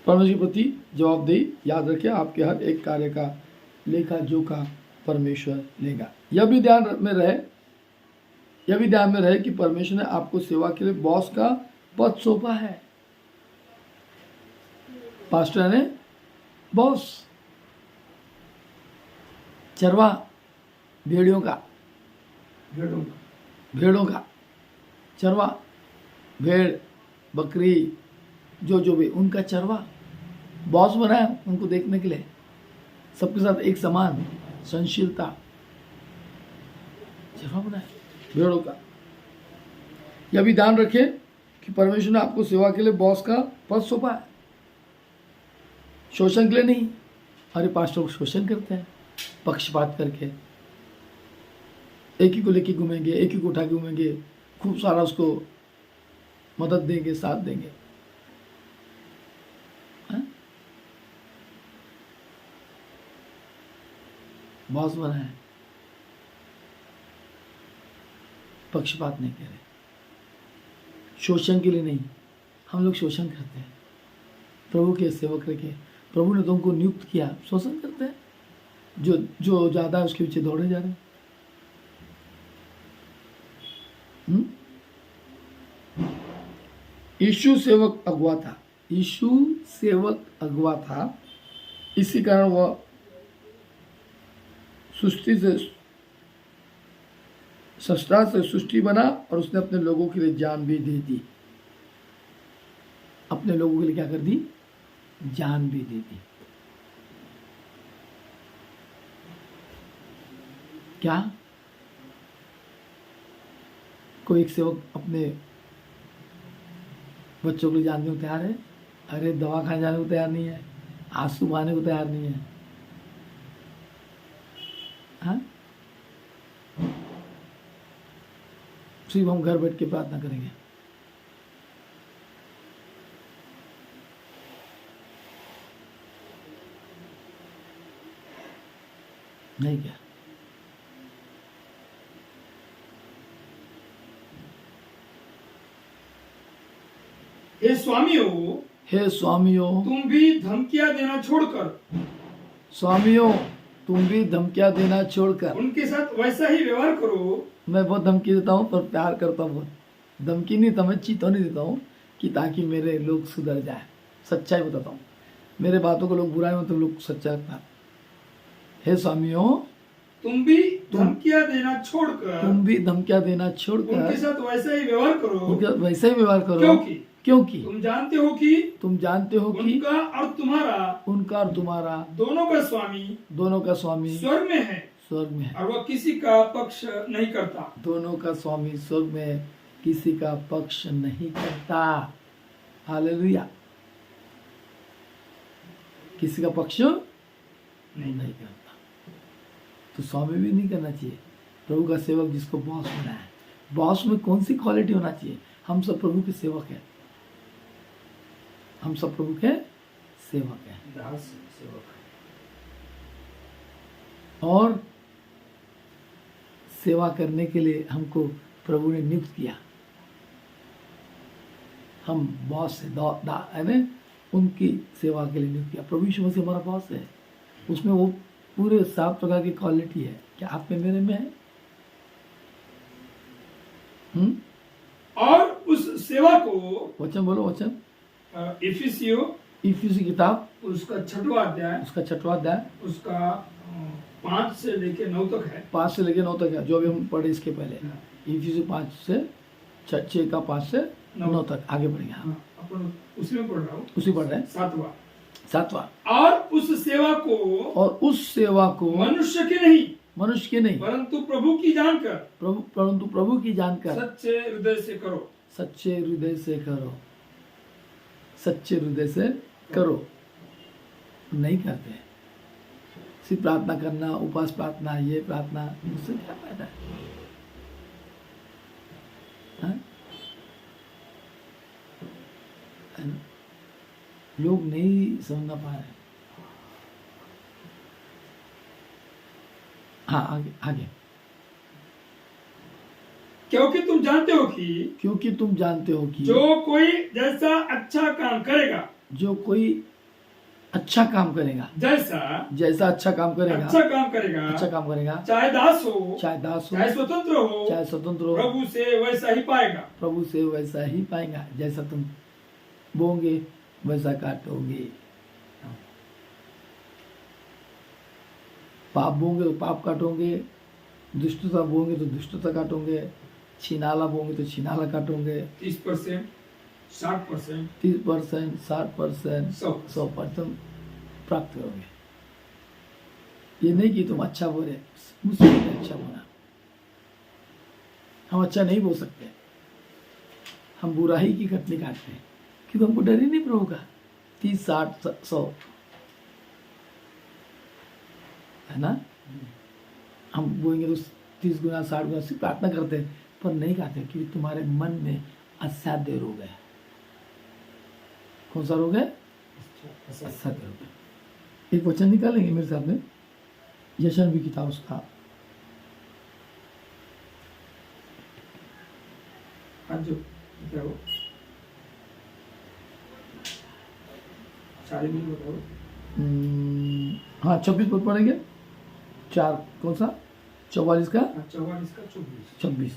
परमेश्वर के प्रति जवाबदेही याद रखें। आपके हर एक कार्य का लेखा जोखा परमेश्वर लेगा। यह भी ध्यान में रहे कि परमेश्वर ने आपको सेवा के लिए बॉस का पद सौंपा है। पास्टर ने बॉस, चरवा भेड़ियों का, भेड़ों का, भेड़ों का चरवा, भेड़ बकरी जो भी उनका चरवा, बॉस बनाया उनको देखने के लिए, सबके साथ एक समान सहनशीलता, चरवा बनाया भेड़ों का। यह भी ध्यान रखें कि परमेश्वर ने आपको सेवा के लिए बॉस का पद सौंपा है, शोषण के लिए नहीं। अरे पास्टर लोग शोषण करते हैं पक्षपात करके, एक ही को लेके घूमेंगे, एक ही को उठा के घूमेंगे, खूब सारा उसको मदद देंगे, साथ देंगे। बॉस बना है, पक्षपात नहीं करे, शोषण के लिए नहीं। हम लोग शोषण करते हैं प्रभु के सेवक करके, प्रभु ने तुमको नियुक्त किया, शोषण करते हैं, जो ज्यादा है उसके पीछे दौड़े जा रहे हैं। यीशु सेवक अगुआ था, यीशु सेवक अगुआ था, इसी कारण वह सृष्टि से सृष्टा से सृष्टि बना और उसने अपने लोगों के लिए जान भी दे दी। अपने लोगों के लिए क्या कर दी? जान भी दे दी। क्या कोई एक सेवक अपने बच्चों के लिए जान देने को तैयार है? अरे दवा खाने जाने को तैयार नहीं है, आंसू बहाने को तैयार नहीं है। हाँ, सिर्फ हम घर बैठ के प्रार्थना करेंगे। नहीं क्या? हे स्वामियों, हे स्वामियों, तुम भी धमकियां देना छोड़कर, स्वामियों तुम भी धमकियां देना छोड़कर, उनके साथ वैसा ही व्यवहार करो। मैं बहुत धमकी देता हूँ पर प्यार करता हूँ बहुत। धमकी नहीं, तो मैं चेतावनी देता हूँ कि ताकि मेरे लोग सुधर जाए। सच्चाई बताता हूँ, मेरे बातों को लोग बुराई में तो लोग सच्चाई रखना। हे स्वामियों, तुम भी धमकियां देना छोड़कर, तुम भी धमकियां देना छोड़कर उनके साथ वैसा ही व्यवहार करो। उनके साथ वैसा ही व्यवहार करो। क्योंकि तुम जानते हो कि उनका और तुम्हारा दोनों का स्वामी स्वर्ग में है और वह किसी का पक्ष नहीं करता। दोनों का स्वामी स्वर्ग में किसी का पक्ष नहीं करता। हालेलुया। किसी का पक्ष नहीं करता, तो स्वामी भी नहीं करना चाहिए। प्रभु का सेवक जिसको बॉस होना है, बॉस में कौन सी क्वालिटी होना चाहिए? हम सब प्रभु के सेवक हैं, हम सब प्रभु के सेवक हैं, दास सेवक। और सेवा करने के लिए हमको प्रभु ने नियुक्त किया। हम बॉस से है उनकी सेवा के लिए नियुक्त किया। प्रभु यीशु मसीह हमारा बॉस है, उसमें वो पूरे 7 प्रकार की क्वालिटी है। क्या आप में मेरे में है? और उस सेवा को, वचन बोलो, वचन। इफिसियों किताब उसका 6वां अध्याय उसका 5 से लेके 9 तक है। 5 से लेके 9 तक है, जो अभी हम पढ़े इसके पहले। इफिसियों 5 से 6 का 5 से 9 तक आगे बढ़ेंगे। हाँ, अपन उसी में पढ़ रहा हूँ, उसी पढ़ रहे हैं। 7वां। और उस सेवा को मनुष्य के नहीं परंतु प्रभु की जानकर सच्चे हृदय से करो। नहीं करते, सिर्फ प्रार्थना करना, उपवास प्रार्थना, ये प्रार्थना, उससे क्या फायदा है? लोग नहीं समझना पा रहे। हाँ, आगे। क्योंकि तुम जानते हो कि जो कोई अच्छा काम करेगा, जैसा अच्छा काम करेगा, चाहे दास हो चाहे स्वतंत्र हो, प्रभु से वैसा ही पाएगा। जैसा तुम बोओगे वैसा काटोगे। पाप बोओगे तो पाप काटोगे, दुष्टता बोओगे तो दुष्टता काटोगे, छिनाला बोओगे तो छिनाला काटोगे। 30%, 60%, 30%, 60%, 100%। 100% प्राप्त करोगे। ये नहीं कि तुम अच्छा बोले, मुझसे अच्छा बोला। हम अच्छा नहीं बोल सकते, हम बुराई की कटनी काटते हैं क्योंकि हमको डर ही नहीं प्रभु का। 30, 60, 100 है ना। हम बोलेंगे तो 30 गुना 60 गुना सिर्फ प्रार्थना करते हैं, पर नहीं कहते क्योंकि तुम्हारे मन में असाध्य रोग है। कौन सा रोग है? असाध्य रोग है। एक वचन निकालेंगे मेरे सामने, यशायाह की किताब उसका जो क्या हो सारे मिल बताओ। हाँ 26 पद पढ़ेंगे। 4 कौन सा? 44 का 44 का 24 26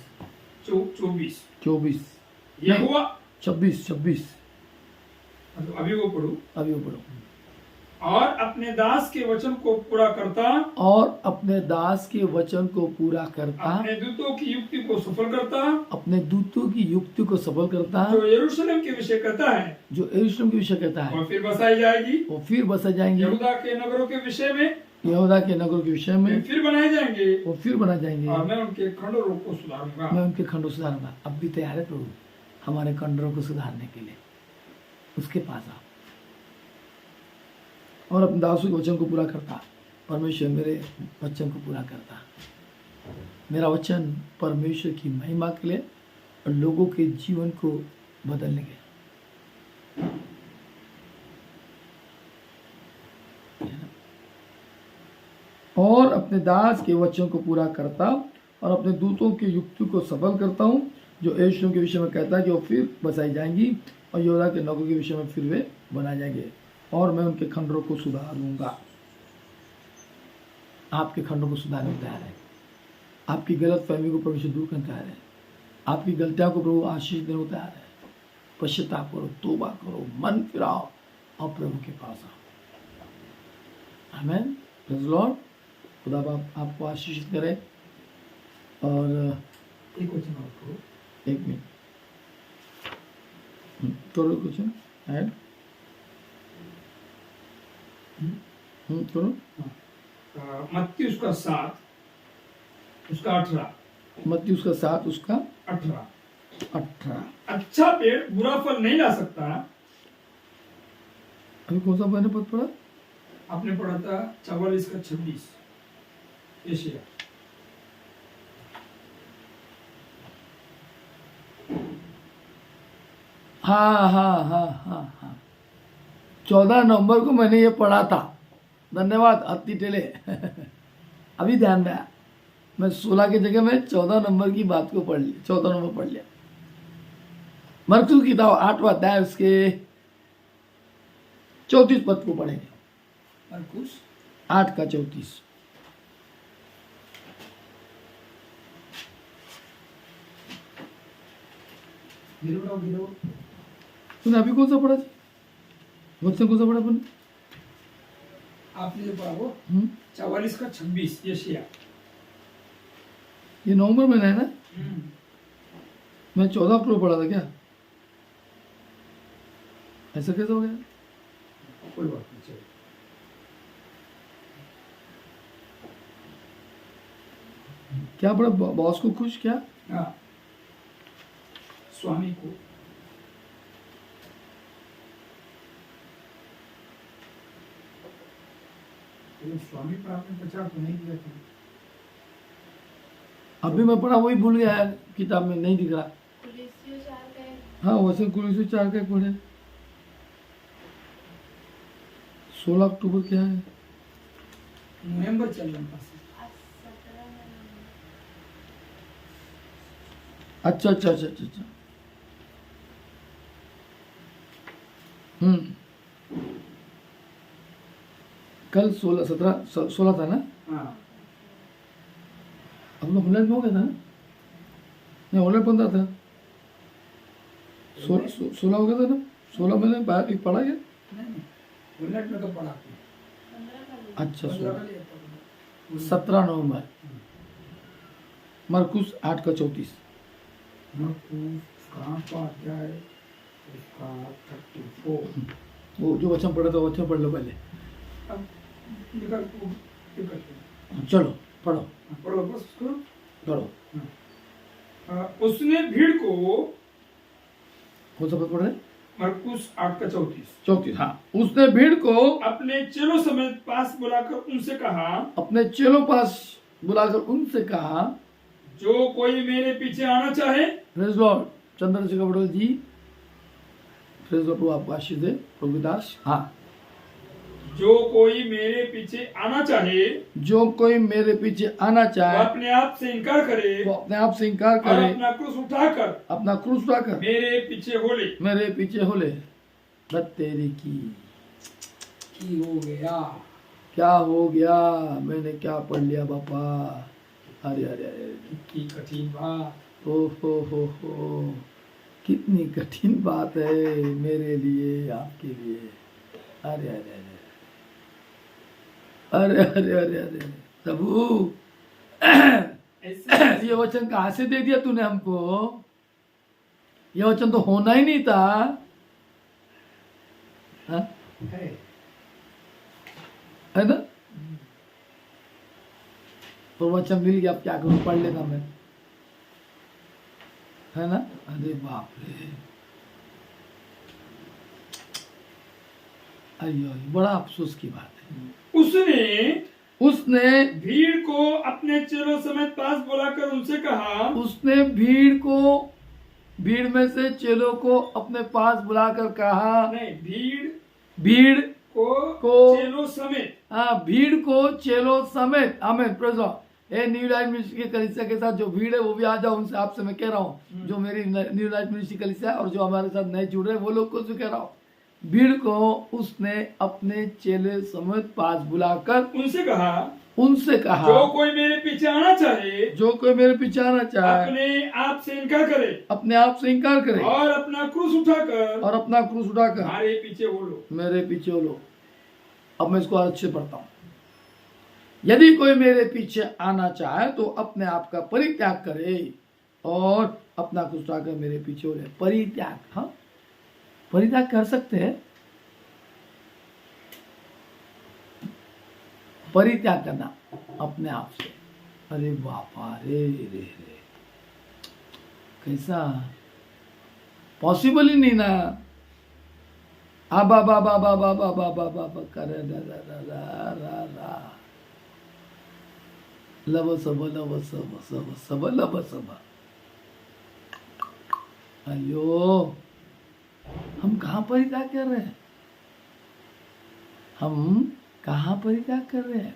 24 24 यहोवा 26 अभी वो पढ़ो। अभी वो पढ़ो। और अपने दास के वचन को पूरा करता, और अपने दास के वचन को पूरा करता, अपने दूतों की युक्ति को सफल करता, अपने दूतों की युक्ति को सफल करता, जो यरूशलेम के विषय कहता है, जो यरूशलेम के विषय कहता है, और फिर बसाई जाएगी, वो फिर बसा जाएंगे। यहूदा के नगरों के विषय में, यहूदा के नगरों के विषय में फिर बनाए जाएंगे, वो फिर बना जाएंगे। और मैं उनके खंडरों को सुधारूंगा। मैं उनके खंडों सुधारूंगा। अब भी तैयार है प्रभु हमारे खंडरों को सुधारने के लिए। उसके पास आओ। और अपने दासों के वचन को पूरा करता। परमेश्वर मेरे वचन को पूरा करता। मेरा वचन परमेश्वर की महिमा के लिए और लोगों के जीवन को बदलने के लिए। और अपने दास के वचन को पूरा करता और अपने दूतों की युक्ति को सफल करता हूँ, जो यरूशलेम के विषय में कहता है कि वो फिर बसाई जाएंगी और यहूदा के नगरों के विषय में फिर वे बनाए जाएंगे, और मैं उनके खंडरों को सुधारूंगा। आपके खंडों को सुधारने को तैयार है। आपकी गलत फहमी को परमेश्वर दूर करने तैयार है। आपकी गलतियों को प्रभु आशीष देने को तैयार है। पश्चाताप करो, तौबा करो, मन फिराओ और प्रभु के पास आओ। आमीन। Praise the Lord. खुदा बाप आपको आशीषित करे। और एक वचन और करो। एक मिनट करो कुछ ऐड करो। मत्ती उसका 7 उसका 18। मत्ती उसका 7 उसका 18। अच्छा पेड़ बुरा फल नहीं ला सकता। अभी कौन सा मैंने पद पढ़ा? आपने पढ़ा था 44 का 26 एशिया। हाँ 14 नवंबर को मैंने ये पढ़ा था। धन्यवाद अति टेले। अभी ध्यान में आया। मैं 16 की जगह में 14 नंबर की बात को पढ़ लिया। 14 नंबर पढ़ लिया। मरकुस की किताब 8वां अध्याय उसके 34 पद को पढ़ेंगे। मरकुस 8 का 34। तूने अभी कौन सा पढ़ा था? मुझसे कौन सा पढ़ा तूने? आपने जो पढ़ा वो 44 का 26 एशिया। ये नवंबर महीना है ना? मैं 14 अक्टूबर पढ़ा था क्या? ऐसा कैसे हो गया? कोई बात नहीं, चलो। क्या पढ़ा? बॉस को खुश क्या? हाँ, स्वामी को स्वामी पर आपने प्रचार तो नहीं किया था। अभी मैं पढ़ा वही भूल गया है, किताब में नहीं दिख रहा। हाँ वैसे कुल 4 का पढ़े। 16 अक्टूबर क्या है? नवंबर चल रहा है। अच्छा। कल 16 था ना? हाँ, हम लोग होलैंड में हो गया था ना? नहीं होलैंड 15 था। 16 हो गया था ना? 16 मैंने बाहर एक पढ़ा गया। नहीं होलैंड में कब पढ़ा? अच्छा 16। 17 नवंबर मरकुस 8:34। कहाँ का अध्याय उसका 34। वो जो वचन पढ़ा था वचन पढ़ लो पहले। अब निकल चलो पढ़ो पढ़ो बस उसको। पढ़ो। उसने भीड़ को, कौन सा पद पढ़ रहे? मरकुस 8:34। 34। हाँ, उसने भीड़ को अपने चेलों समेत पास बुलाकर उनसे कहा, अपने चेलों पास बुलाकर उनसे कहा, जो कोई मेरे पीछे आना चाहे। Praise Lord. Chandrashekhar Patel ji, praise Lord, वो आपको आशीष दे। प्रभुदास। हाँ, जो कोई मेरे पीछे आना चाहे, जो कोई मेरे पीछे आना वो चाहे, अपने आप से इनकार करे, वो अपने आप से इनकार और करे, अपना क्रूस उठाकर अपना क्रूस उठाकर मेरे पीछे हो ले। मेरे पीछे हो ले। बस तेरी की हो गया। क्या हो गया, मैंने क्या पढ़ लिया बापा। अरे अरे अरे, कितनी कठिन बात। हो कितनी कठिन बात है मेरे लिए, आपके लिए। अरे अरे अरे अरे अरे अरे अरे प्रभु, ये वचन कहाँ से दे दिया तूने हमको? ये वचन तो होना ही नहीं था। हाँ? है ना? और वचन मिल गया, अब क्या करूं, पढ़ लेता मैं, है ना? अरे बाप रे, अयो, बड़ा अफसोस की बात है। उसने भीड़ को अपने चेलों समेत पास बुलाकर उनसे कहा, उसने भीड़ में से चेलों को अपने पास बुलाकर कहा। नहीं, भीड़ को चेलों समेत। हाँ, भीड़ को चेलों समेत। आमीन, प्रेज़ लॉर्ड। ये न्यू लाइफ मिनिस्ट्री के कलीसिया के साथ जो भीड़ है वो भी आ जाओ, उनसे आपसे मैं कह रहा हूँ, जो मेरी न्यू लाइफ मिनिस्ट्री कलीसिया और जो हमारे साथ नए जुड़ रहे हैं वो लोग को भी कह रहा हूँ। भीड़ को उसने अपने चेले समेत पास बुलाकर उनसे कहा, जो कोई मेरे पीछे आना चाहे, अपने आप से इनकार करे, और अपना क्रूस उठाकर मेरे पीछे हो लो। अब मैं इसको अच्छे से पढ़ता हूँ। यदि कोई मेरे पीछे आना चाहे तो अपने आप का परित्याग करे और अपना क्रूस उठाकर मेरे पीछे हो ले। परित्याग, हाँ, परित्याग कर सकते हैं, परित्याग करना अपने आप से। अरे बापा रे रे रे, कैसा पॉसिबल ही नहीं ना। आबा बाबा बाबा बाबा बाबा करे लब सब लब सब सब सब लब सब। अयो, हम कहाँ परित्याग कर रहे हैं? हम कहाँ परित्याग कर रहे हैं?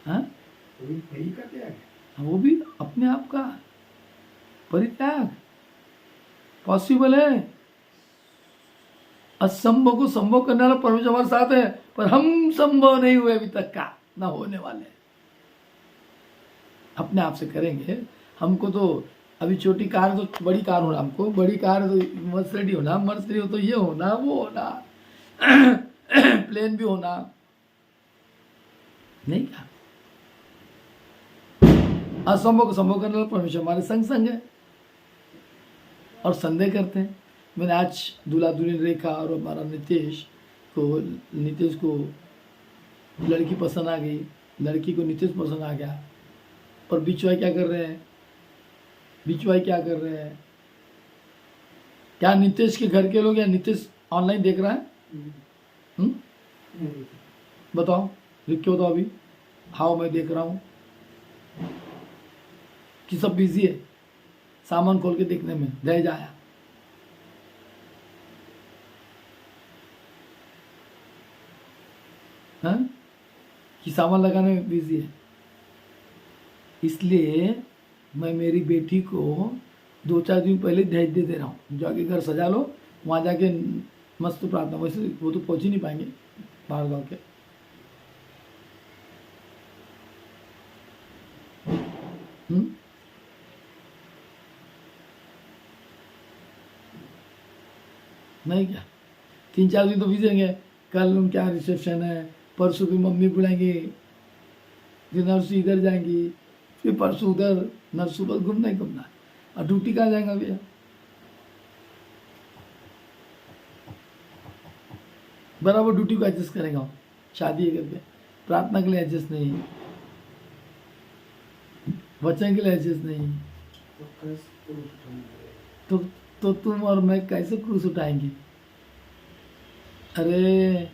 हाँ, वो भी अपने आप का परित्याग पॉसिबल है। असंभव को संभव करने वाला परमेश्वर हमारे साथ है, पर हम संभव नहीं हुए अभी तक का, ना होने वाले। अपने आप से करेंगे। हमको तो अभी छोटी कार तो बड़ी कार होना, हमको बड़ी कार तो मर्सिडीज होना, मर्सिडीज हो तो ये होना वो होना, प्लेन भी होना नहीं क्या। असंभव को संभव करने वाला परमेश्वर हमारे संग संग है और संदेह करते हैं। मैंने आज दूल्हा दुल्हन रेखा और हमारा नीतीश को लड़की पसंद आ गई, लड़की को नीतीश पसंद आ गया, पर बिचवाई क्या कर रहे हैं? क्या नीतीश के घर के लोग या नीतीश ऑनलाइन देख रहा है? बताओ, लिख के बताओ अभी। हाँ, मैं देख रहा हूँ कि सब बिजी है सामान खोल के देखने में, दहेज आया। हाँ, कि सामान लगाने में बिजी है। इसलिए मैं मेरी बेटी को 2-4 दिन पहले दहेज दे रहा हूँ, जाके घर सजा लो, वहाँ जाके मस्त प्रार्थना। वैसे वो तो पहुँच ही नहीं पाएंगे बाहर गाँव के। नहीं क्या, 3-4 दिन तो बिजी रहेंगे। कल उनके यहाँ रिसेप्शन है, परसों भी मम्मी बुलाएंगे, फिर नरसू इधर जाएंगी, फिर परसों उधर, नरसू बस घूमना ही घूमना। और ड्यूटी कहाँ जाएगा भैया? बराबर ड्यूटी को एडजस्ट करेगा। शादी करके प्रार्थना के लिए एडजस्ट नहीं, वचन के लिए एडजस्ट नहीं, तो तुम और मैं कैसे क्रूस उठाएंगे? अरे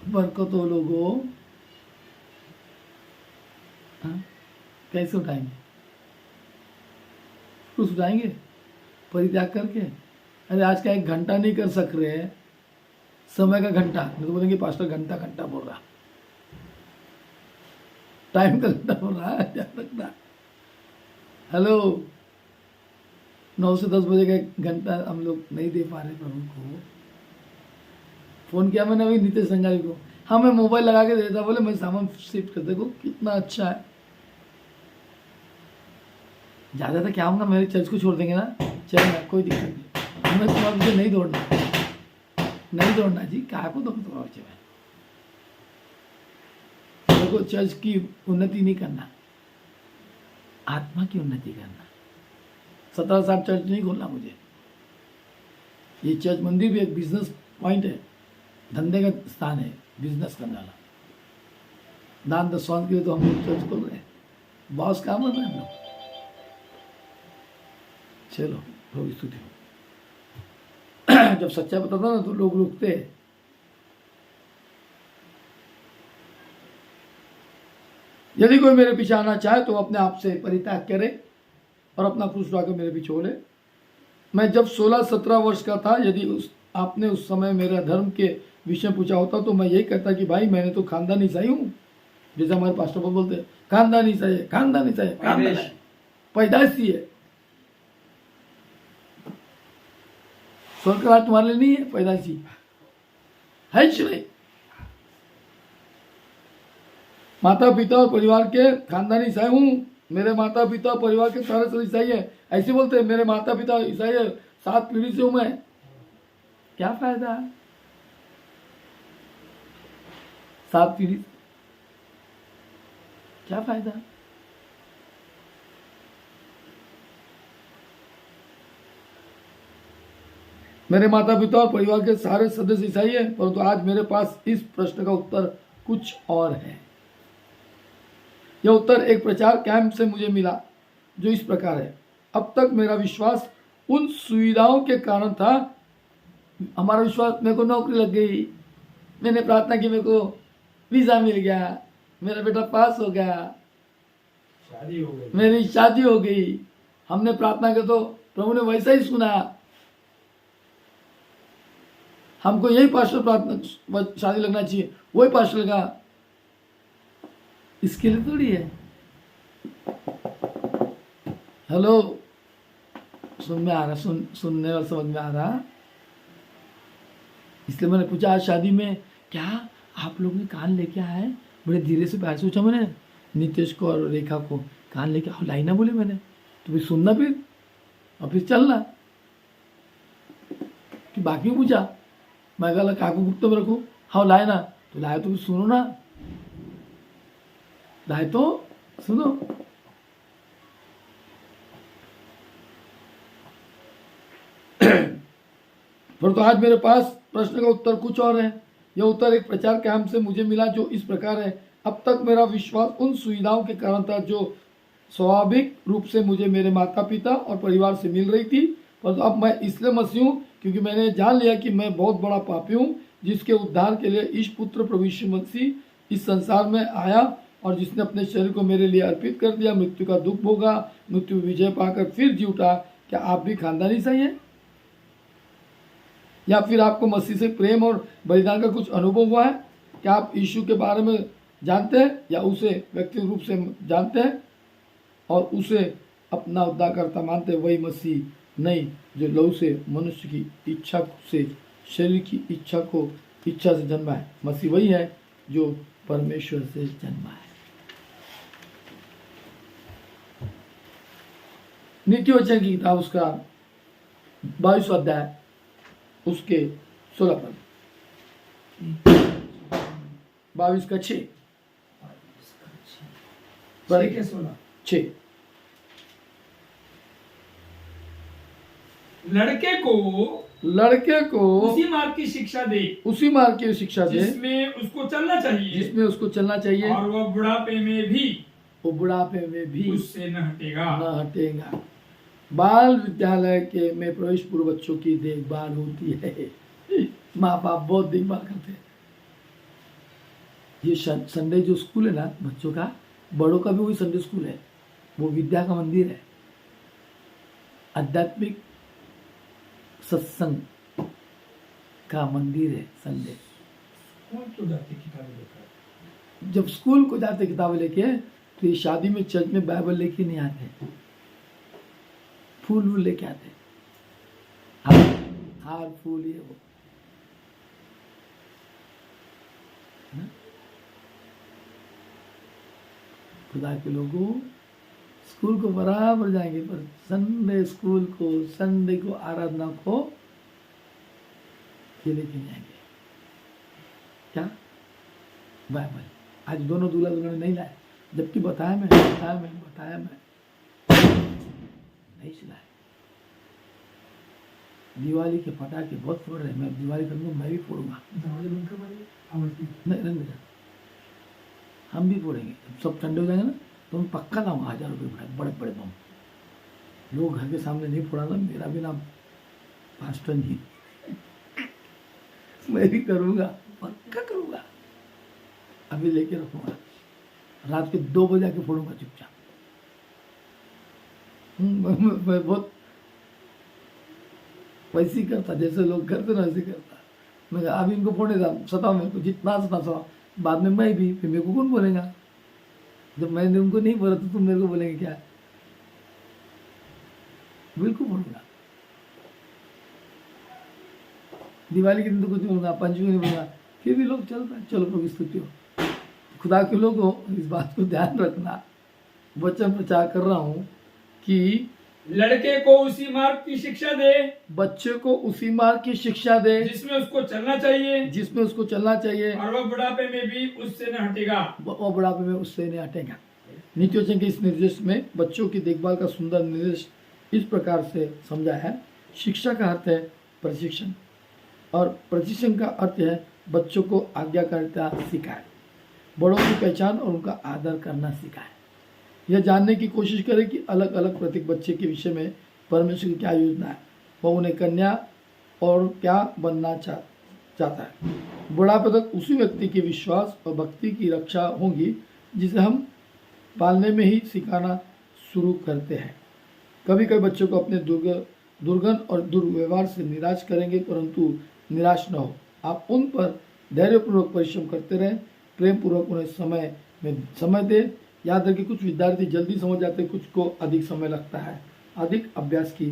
बरकत हो लोगों, कैसे उठाएंगे? क्रूस उठाएंगे परित्याग करके? अरे आज का 1 घंटा नहीं कर सक रहे हैं, समय का घंटा, नहीं तो बोलेंगे पास्टर घंटा घंटा बोल रहा, टाइम का घंटा बोल रहा है, ध्यान रखना। हेलो, 9 से 10 बजे का 1 घंटा हम लोग नहीं दे पा रहे प्रभु को। फोन किया मैंने अभी नीतीश संगारी को, हाँ मैं मोबाइल लगा के देता, बोले मैं सामान शिफ्ट कर, देखो कितना अच्छा है। ज़्यादा क्या होगा, मेरे चर्च को छोड़ देंगे ना, चलेगा, कोई दिक्कत नहीं। हमें तुम्हारे पीछे नहीं दौड़ना, नहीं दौड़ना जी, कहा को दौड़ तुम्हारे पीछे में। मेरे को चर्च की उन्नति नहीं करना, आत्मा की उन्नति करना। 17 साल चर्च नहीं खोलना मुझे। ये चर्च मंदिर भी एक बिजनेस पॉइंट है, धंधे का स्थान है, बिजनेस करने वाला। दान दशवांश के लिए तो हम लोग चर्च खोल रहे हैं, बॉस काम कर रहे हैं हम लोग। चलो होगी स्तुति। जब सच्चाई बताता ना तो लोग रुकते हैं। यदि कोई मेरे पीछे आना चाहे तो अपने आप से परित्याग करे और अपना क्रूस उठाकर मेरे पीछे हो ले। मैं जब 16-17 वर्ष का था, यदि आपने उस समय मेरा धर्म के विषय पूछा होता तो मैं यही कहता कि भाई मैंने तो खानदानी ईसाई हूँ। जैसे हमारे पास्टर बोलते हैं खानदानी ईसाई है, खानदानी ईसाई है, पैदाइशी है। स्वर्ग का तुम्हारे लिए नहीं है, पैदाइशी है नहीं। माता पिता और परिवार के खानदानी ईसाई हूँ, मेरे माता पिता और परिवार के सारे सदस्य ईसाई है। ऐसे बोलते हैं मेरे माता पिता ईसाई है, 7 पीढ़ी से हूँ मैं। क्या फायदा? 7 पीढ़ी क्या फायदा? मेरे माता पिता और परिवार के सारे सदस्य ईसाई है, परंतु आज मेरे पास इस प्रश्न का उत्तर कुछ और है। यह उत्तर एक प्रचार कैंप से मुझे मिला जो इस प्रकार है। अब तक मेरा विश्वास उन सुविधाओं के कारण था। हमारा विश्वास, मेरे को नौकरी लग गई, मैंने प्रार्थना की, मेरे को वीजा मिल गया, मेरा बेटा पास हो गया, शादी हो गई, मेरी शादी हो गई। हमने प्रार्थना की तो प्रभु ने वैसा ही सुना। हमको यही पास्टर प्रार्थना शादी लगना चाहिए, वही पास्टर लगा, इसके लिए थोड़ी है। हेलो, सुन में आ रहा, सुनने और समझ में आ रहा। इसलिए मैंने पूछा आज शादी में क्या आप लोग ने कान लेके आए? बड़े धीरे से पैर सोचा मैंने, नीतीश को और रेखा को कान लेके आओ, लाई ना बोले मैंने, तो फिर सुनना फिर और फिर चलना। कि बाकी पूछा, मैं कहा काकू गुप्त में रखू, हाँ लाए ना, तो लाए तो फिर सुनो ना, लाए तो सुनो। पर तो आज मेरे पास प्रश्न का उत्तर कुछ और है। यह उत्तर एक प्रचार कैंप से मुझे मिला जो इस प्रकार है। अब तक मेरा विश्वास उन सुविधाओं के कारण था जो स्वाभाविक रूप से मुझे मेरे माता पिता और परिवार से मिल रही थी, परंतु अब मैं इसलिए मसीह हूँ क्योंकि मैंने जान लिया कि मैं बहुत बड़ा पापी हूँ, जिसके उद्धार के लिए ईश पुत्र प्रभु यीशु मसीह इस संसार में आया और जिसने अपने शरीर को मेरे लिए अर्पित कर दिया, मृत्यु का दुख भोगा, मृत्यु विजय पाकर फिर जी उठा। क्या आप भी खानदानी ईसाई हैं? या फिर आपको मसीह से प्रेम और बलिदान का कुछ अनुभव हुआ है? क्या आप यीशु के बारे में जानते हैं या उसे व्यक्तिगत रूप से जानते हैं और उसे अपना उद्धारकर्ता मानते हैं? वही मसीह नहीं जो लहू से मनुष्य की इच्छा से, शरीर की इच्छा से जन्मा है। मसीह वही है जो परमेश्वर से जन्मा है। नीति वचन की किताब उसका 22 अध्याय उसके 16 पद, 22 का 6। 6 के 16 6। लड़के को उसी मार्ग की शिक्षा दे जिसमें उसको चलना चाहिए और वह बुढ़ापे में भी उससे न हटेगा। बाल विद्यालय के में प्रवेश पूर्व बच्चों की देखभाल होती है। माँ बाप बहुत देखभाल करते हैं। ये संडे जो स्कूल है ना बच्चों का, बड़ों का भी वही संडे स्कूल है। वो विद्या का मंदिर है, आध्यात्मिक सत्संग का मंदिर है संडे। जब स्कूल को जाते किताबें लेके, तो ये शादी में चर्च में बाइबल लेके नहीं आते, फूल लेके आते, हार फूल ये वो। खुदा के लोगों, स्कूल को बराबर जाएंगे, पर संडे स्कूल को, संडे को, आराधना को ये लेके जाएंगे। क्या बाइबल? आज दोनों दूल्हा दुल्हन नहीं लाए, जबकि बताया मैं नहीं सिलाए। दिवाली के पटाखे बहुत फोड़ रहे, मैं दिवाली करूंगा, मैं भी फोड़ूंगा। नहीं रंग हम भी फोड़ेंगे। सब ठंडे हो जाएंगे ना, तो मैं पक्का लाऊंगा 1000 रुपये का बड़े बड़े बम। लोग घर के सामने नहीं फोड़ाना, मेरा भी नाम पास्टर नहीं। मैं भी करूंगा, पक्का करूंगा। अभी लेके रखूंगा, रात के 2 बजे आके फोड़ूंगा चुपचाप। मैं बहुत वैसे ही करता, जैसे लोग करते ना वैसे करता। मैं अभी इनको फोड़ने था, सताओ मेरे को, जितना सताओ, बाद में मैं भी, फिर मेरे को कौन बोलेगा? जब मैंने उनको नहीं बोला तो तुम मेरे को बोलेंगे क्या? बिल्कुल बोलूंगा। दिवाली के दिन तो कुछ बोलूंगा, पंचमी नहीं बोलूंगा, फिर भी लोग चल रहे। चलो प्रभु स्तुति हो। खुदा के लोगों, इस बात को ध्यान रखना, वचन प्रचार कर रहा हूं कि लड़के को उसी मार्ग की शिक्षा दे, बच्चे को उसी मार्ग की शिक्षा दे जिसमें उसको चलना चाहिए, और वह बुढ़ापे में भी उससे न हटेगा। नीति वचन के इस निर्देश में बच्चों की देखभाल का सुंदर निर्देश इस प्रकार से समझा है। शिक्षा का अर्थ है प्रशिक्षण, और प्रशिक्षण का अर्थ है बच्चों को आज्ञाकारिता सिखाए, बड़ों की पहचान और उनका आदर करना सिखाए। यह जानने की कोशिश करें कि अलग अलग प्रत्येक बच्चे के विषय में परमेश्वर की क्या योजना है, वह उन्हें कन्या और क्या बनना चाहता है। बुढ़ापे तक उसी व्यक्ति के विश्वास और भक्ति की रक्षा होगी जिसे हम पालने में ही सिखाना शुरू करते हैं। कभी कभी बच्चों को अपने दुर्गन और दुर्व्यवहार से निराश करेंगे, परंतु निराश न हो। आप उन पर धैर्यपूर्वक परिश्रम करते रहें, प्रेम पूर्वक उन्हें समय दें। याद रखिए, कुछ विद्यार्थी जल्दी समझ जाते हैं, कुछ को अधिक समय लगता है, अधिक अभ्यास की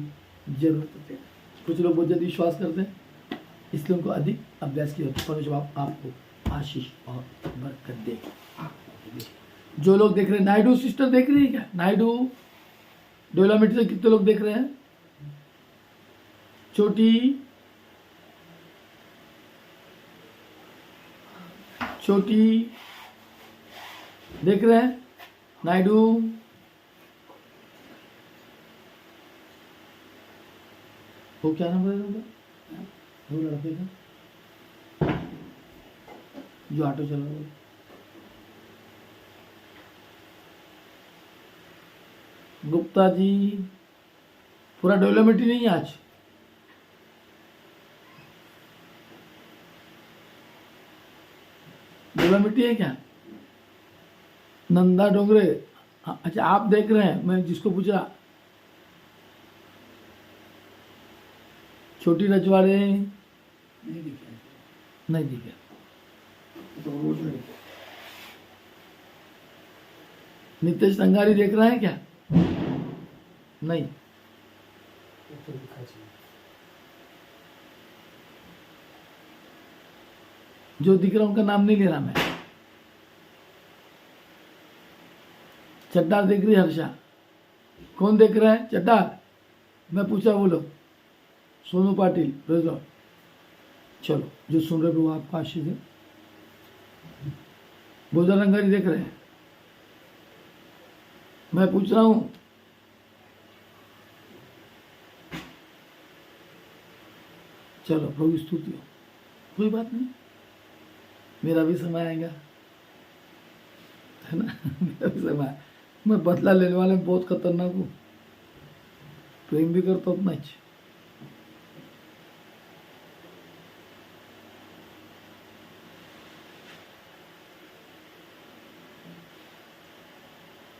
जरूरत होती है। कुछ लोग बहुत जल्दी विश्वास करते हैं, इसलिए उनको अधिक अभ्यास की जरूरत है। परमेश्वर आपको आशीष और बरकत दे। जो लोग देख रहे हैं, नायडू सिस्टर देख रही है क्या? नायडू डोलामिटी से कितने लोग देख रहे हैं? छोटी देख रहे हैं? नायडू वो क्या नाम है वो लड़के का जो ऑटो चला रहा है? गुप्ता जी। पूरा डेवलपमेंट ही नहीं है आज। डेवलपमेंट है क्या? नंदा डोंगरे। अच्छा, आप देख रहे हैं? मैं जिसको पूछा, छोटी रजवाड़े नहीं दिखे। नितेश संगारी देख रहे हैं क्या? नहीं। जो दिख रहा उनका नाम नहीं ले रहा मैं। चड्डार देख रही है हर्षा। कौन देख रहा है? चड्डार। मैं पूछा, बोलो। सोनू पाटिल, रेजॉर्ट। चलो, जो सुन रहे वो आपका आशीष है। बोझा रंगारी देख रहे हैं? मैं पूछ रहा हूँ, चलो प्रभु स्तुति हो, कोई बात नहीं, मेरा भी समय आएगा, है ना। मेरा भी समय आएगा। मैं बदला लेने वाले में बहुत खतरनाक हूँ, प्रेम भी करता उतना ही।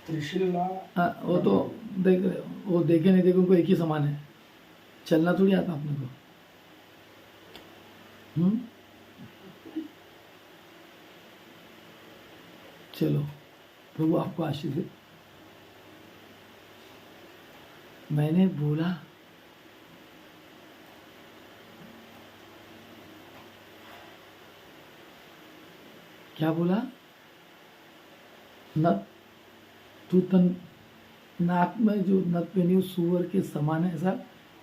त्रिशिला हाँ, वो तो देख रहे हो, वो देखे नहीं देखे उनको एक ही समान है, चलना थोड़ी आता अपने को। चलो प्रभु आपको आशीष दे। मैंने बोला क्या बोला? नथ तू तन नाक में जो नथ पहनी हो सुअर के समान है, ऐसा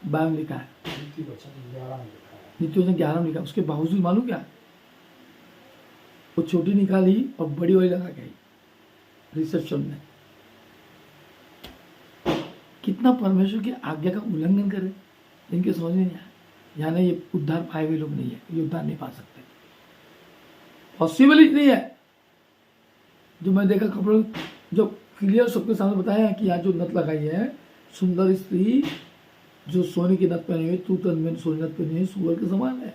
बाइबल में लिखा है। नीति वचन 11 में लिखा। उसके बावजूद मालूम क्या, वो छोटी निकाली और बड़ी वाली लगा के आई रिसेप्शन में। कितना परमेश्वर की आज्ञा का उल्लंघन करे, इनके समझ में नहीं आया। यानी ये उद्धार पाए हुए लोग नहीं है, ये उद्धार नहीं पा सकते, पॉसिबल ही नहीं है। जो मैं देखा कपड़ों, जो क्लियर सबके सामने बताया कि यहाँ जो नथ लगाई है, सुंदर स्त्री जो सोने की नथ पहनी हुई, तू तन में सोने नथ पहनी हुई, सुअर के समान है।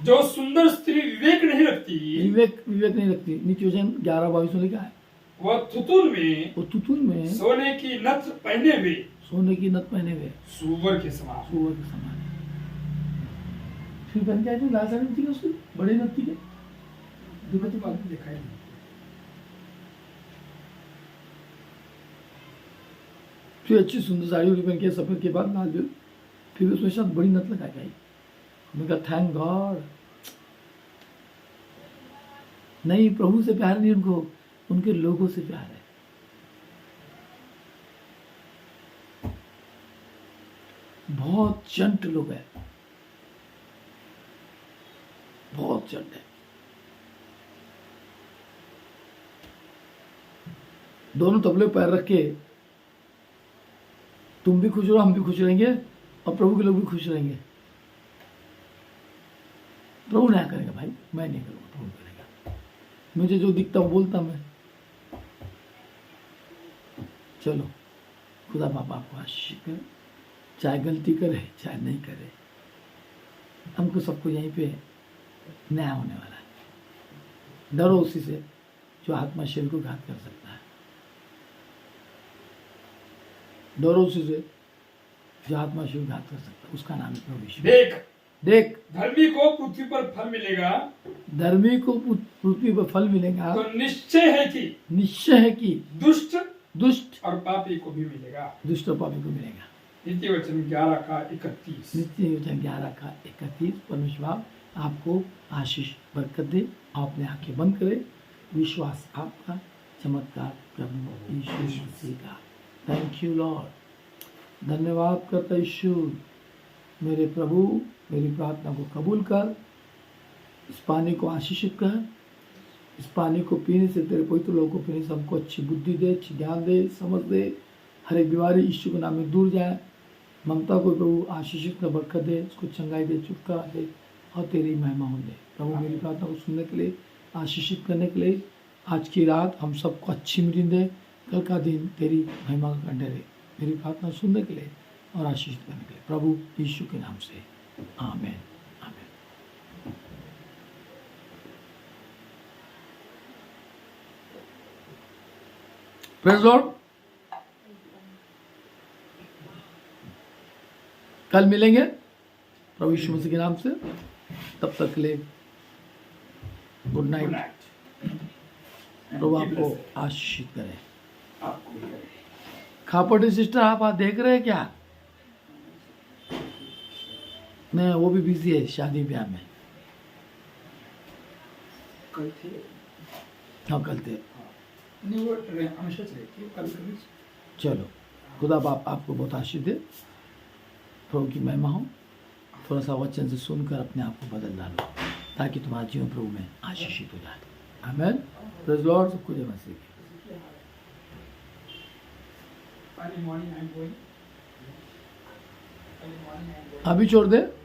जो सुंदर स्त्री विवेक नहीं रखती, विवेक नहीं रखती। नीति वचन 11:22 में लिखा है, वो तुतुल में सोने की नथ पहने हुए सुअर के समान। फिर बन क्या लाल साड़ी थी उसकी, बड़ी नथ थी, देखो तो बात देखा ही नहीं। फिर अच्छी सुंदर साड़ी उड़ी पहन के सफेद के बाद लाल बिल, फिर उसमें शायद बड़ी नथ लगाई गई। मैं कहा थैंक गॉड। नहीं, प्रभु से प्यार नहीं उनको, उनके लोगों से प्यार है। बहुत चंट लोग हैं, बहुत चंट है। दोनों तबले पैर रख के तुम भी खुश रहो, हम भी खुश रहेंगे, और प्रभु के लोग भी खुश रहेंगे। प्रभु न्याय करेगा भाई, मैं नहीं करूँगा, प्रभु करेगा। मुझे जो दिखता वो बोलता मैं। चलो, खुदा बाप आपको आशीष करे, चाहे गलती करे चाहे नहीं करे, हमको सबको यहीं पे न्याय होने वाला है। डरो उसी से जो आत्मा शरीर को घात कर सकता है। डरो उसी से जो आत्मा शरीर घात कर सकता है, उसका नाम है प्रभु यीशु। देख, धर्मी को पृथ्वी पर फल मिलेगा, धर्मी को पृथ्वी पर फल मिलेगा, तो निश्चय है कि दुष्ट और पापी को भी मिलेगा। दुष्ट और पापी को मिलेगा। नीति वचन 11:31। नीति वचन 11:31। परमेश्वर आपको आशीष बरकत दे। आप अपने आंखें बंद करें। विश्वास आपका, चमत्कार प्रभु यीशु मसीह का। Thank you Lord. धन्यवाद करता यीशु। मेरे प्रभु, मेरी प्रार्थना को कबूल कर, इस पानी को आशीषित कर। इस पानी को पीने से, तेरे पवित्र लोगों को पीने से हमको अच्छी बुद्धि दे, अच्छी ज्ञान दे, समझ दे। हर एक बीमारी यीशु के नाम में दूर जाए। ममता को प्रभु आशीषित कर, बरकत दे, उसको चंगाई दे, छुटकारा दे, और तेरी महिमा हो दे। प्रभु मेरी प्रार्थना को सुनने के लिए, आशीषित करने के लिए आज की रात हम सबको अच्छी नींद दे। कल का दिन तेरी महिमा का कंठे रहे। मेरी प्रार्थना सुनने के लिए और आशीषित करने के लिए प्रभु यीशु के नाम से आमीन। आमीन। Praise Lord. कल मिलेंगे प्रभु यीशु मसीह के नाम से। तब तक के लिए गुड नाइट। प्रभु आपको आशीषित करे। खापटी सिस्टर, आप देख रहे हैं क्या? नहीं, वो भी बिजी है शादी ब्याह में। कल थे, हाँ कल थे। नहीं वो हमेशा चलेगी कभी। चलो, खुदा बाप आपको बहुत आशीष दे। प्रभु की महिमा हो। थोड़ा सा वचन से सुनकर अपने आप को बदल डालो, ताकि तुम्हारा जीवन प्रभु में आशीषित हो जाए। आमीन। Praise Lord. सबको जय मसीह की। अभी छोड़ दे।